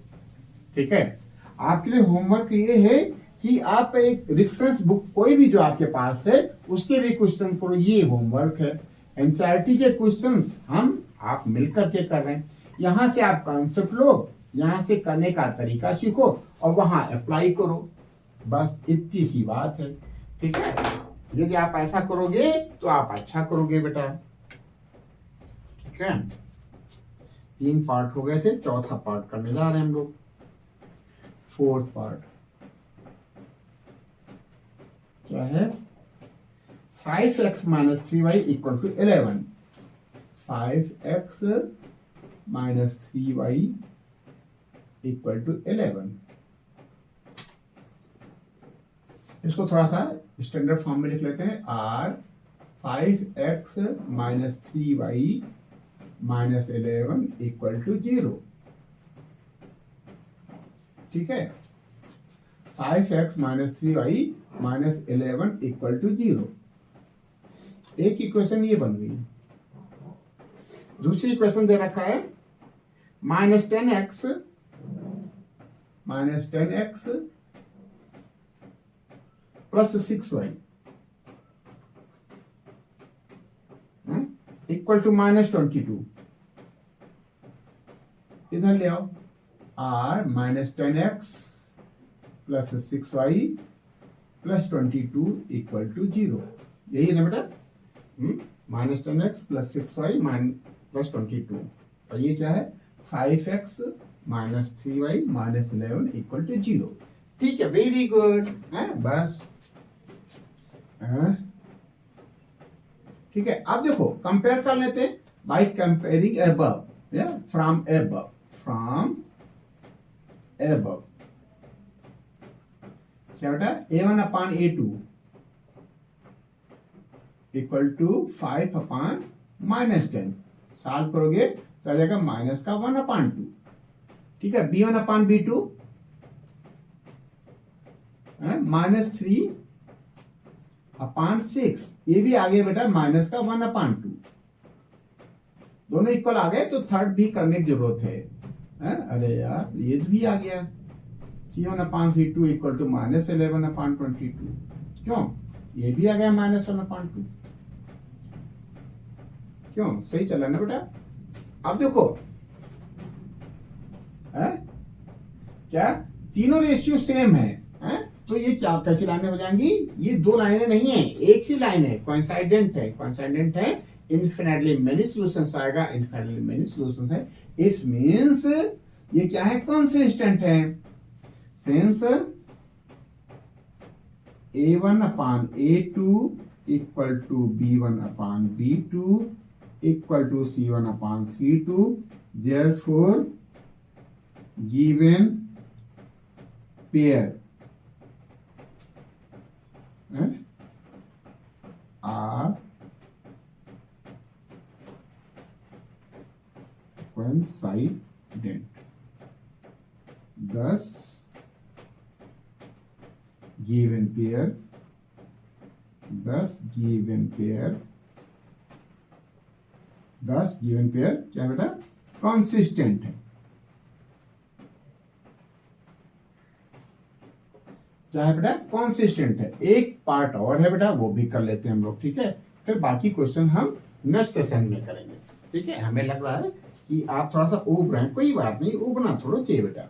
ठीक है, आपके लिए होमवर्क ये है कि आप एक रेफरेंस बुक कोई भी जो आपके पास है उसके भी क्वेश्चन करो। ये होमवर्क है। एनसीईआरटी के क्वेश्चंस हम आप मिलकर के कर रहे हैं। यहां से आप कॉन्सेप्ट लो, यहां से करने का तरीका सीखो और वहां अप्लाई करो। बस इतनी सी बात है। ठीक है, यदि आप ऐसा करोगे तो आप अच्छा करोगे बेटा। ठीक है, 3 पार्ट हो गए थे, चौथा पार्ट करने जा रहे हैं हम लोग। फोर्थ पार्ट क्या है? 5x minus 3y equal to 11। 5x minus 3y equal to 11। इसको थोड़ा सा स्टैंडर्ड फॉर्म में लिख लेते हैं। r 5x minus 3y minus 11 equal to 0। ठीक है, 5x minus 3y minus 11 equal to 0। एक इक्वेशन ये बन गई। दूसरी इक्वेशन दे रखा है -10x plus 6y equal to -22। इधर ले आओ, r -10x प्लस 6y प्लस 22 इक्वल टू 0। यही है ना बेटा, -10x प्लस 6y प्लस 22। और ये क्या है, 5x minus 3y minus 11 equal to 0। ठीक है, वेरी गुड है, बस ठीक है। अब देखो कंपेयर कर लेते हैं by comparing above, from above क्या बेटा, a1 upon a2 equal to 5 upon -10। Solve करोगे तो आ जाएगा माइनस का 1/2। ठीक है, b1 अपान b2 -3 अपान 6। ये भी आ गया बेटा माइनस का 1/2। दोनों इक्वल आ गए तो थर्ड भी करने की जरूरत है। अरे यार ये भी आ गया, c1 upon c2 equal to -11/22। क्यों, ये भी आ गया -1/2। क्यों, सही चला ना बेटा। अब देखो क्या तीनों रेशियो सेम है, तो ये क्या कैसी लाइनें हो जाएंगी, ये दो लाइनें नहीं है, एक ही लाइन है, कोइंसाइडेंट है। इनफिनिटली मेनी सॉल्यूशंस आएगा, इनफिनिटली मेनी सॉल्यूशंस है। इट्स मींस ये क्या है, कंसिस्टेंट है। Since a1 upon a2 equal to b1 upon b2 equal to c1 upon c2, therefore given pair are coincident. Thus given pair क्या बेटा, consistent है। क्या है बेटा, कॉन्सिस्टेंट है। एक पार्ट और है बेटा, वो भी कर लेते हैं हम लोग, ठीक है। फिर बाकी क्वेश्चन हम नेक्स्ट सेशन में करेंगे, ठीक है। हमें लग रहा है कि आप थोड़ा सा ऊब रहे हैं, कोई बात नहीं, ऊबना थोड़ा चाहिए बेटा।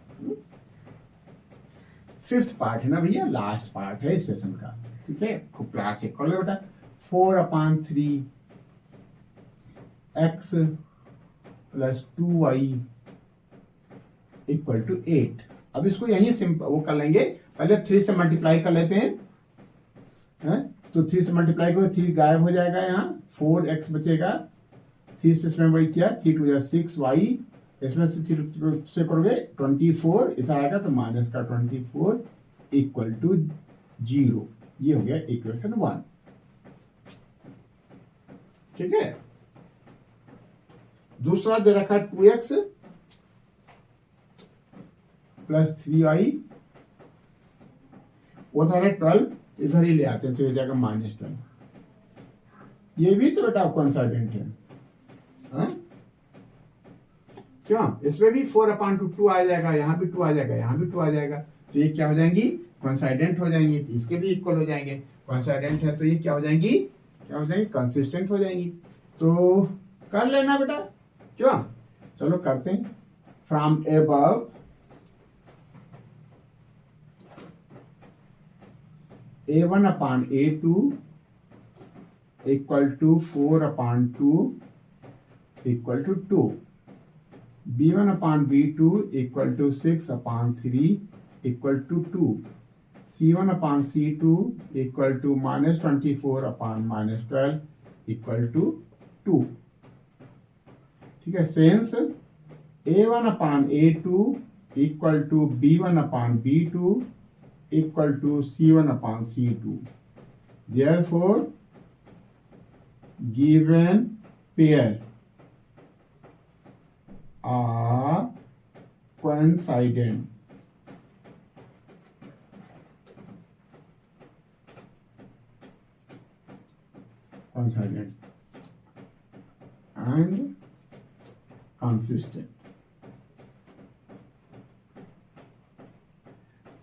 फिफ्थ पार्ट है ना भैया, लास्ट पार्ट है इस सेशन का, ठीक है। खूब प्यार से कर लो बेटा। 4/3 x plus 2y equal to 8। अब इसको यही सिंपल वो कर लेंगे, पहले 3 से मल्टीप्लाई कर लेते हैं, तो 3 से मल्टीप्लाई करो, 3 गायब हो जाएगा, यहाँ 4x बचेगा। 3 से इसमें वही किया, 3 2 6y, इसमें से 3 से करोगे 24, इधर आएगा तो माइनस का 24 इक्वल टू 0। ये हो गया इक्वेशन 1, ठीक है। दूसरा दे रखा 2x प्लस 3y, वो था 12, इधर ही ले आते हैं तो ये जाएगा -12। ये भी तो बेटा कोइंसिडेंट है, क्यों, इसमें भी 4/2 आ जाएगा, यहाँ भी 2 आ जाएगा, यहाँ भी 2 आ जाएगा, तो ये क्या हो जाएंगी, कोइंसिडेंट हो जाएंगी, तो इसके भी इक्वल हो जाएंगे। कोइंसिडेंट है तो ये क्या हो जाएंगी, कंसिस्टेंट हो जाएंगी। तो कर लेना बेटा, क्यों, चलो करते हैं। From above a1 upon a2 equal to 4/2 equal to 2, b1 upon b2 equal to 6/3 equal to 2, c1 upon c2 equal to -24/12 equal to 2, ठीक है। Since a1 upon a2 equal to b1 upon b2 equal to c1 upon c2. Therefore, given pair are coincident. कंसर्जेंट and consistent.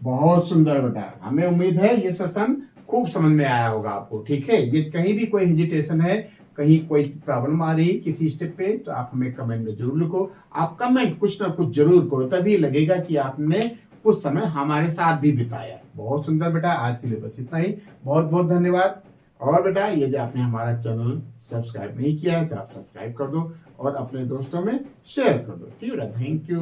बहुत सुंदर बेटा, हमें उम्मीद है ये सेशन खूब समझ में आया होगा आपको। ठीक है, ये कहीं भी कोई हेजिटेशन है, कहीं कोई प्रॉब्लम आ रही है किसी स्टेप पे, तो आप हमें कमेंट में जरूर लिखो। आप कमेंट कुछ ना कुछ जरूर करो, तभी लगेगा कि आपने कुछ समय हमारे साथ भी बिताया। बहुत सुंदर बेटा, आज के लिए बस इतना ही। बहुत बहुत धन्यवाद। और बेटा यदि आपने हमारा चैनल सब्सक्राइब नहीं किया है तो आप सब्सक्राइब कर दो और अपने दोस्तों में शेयर कर दो। ठीक है बेटा, थैंक यू।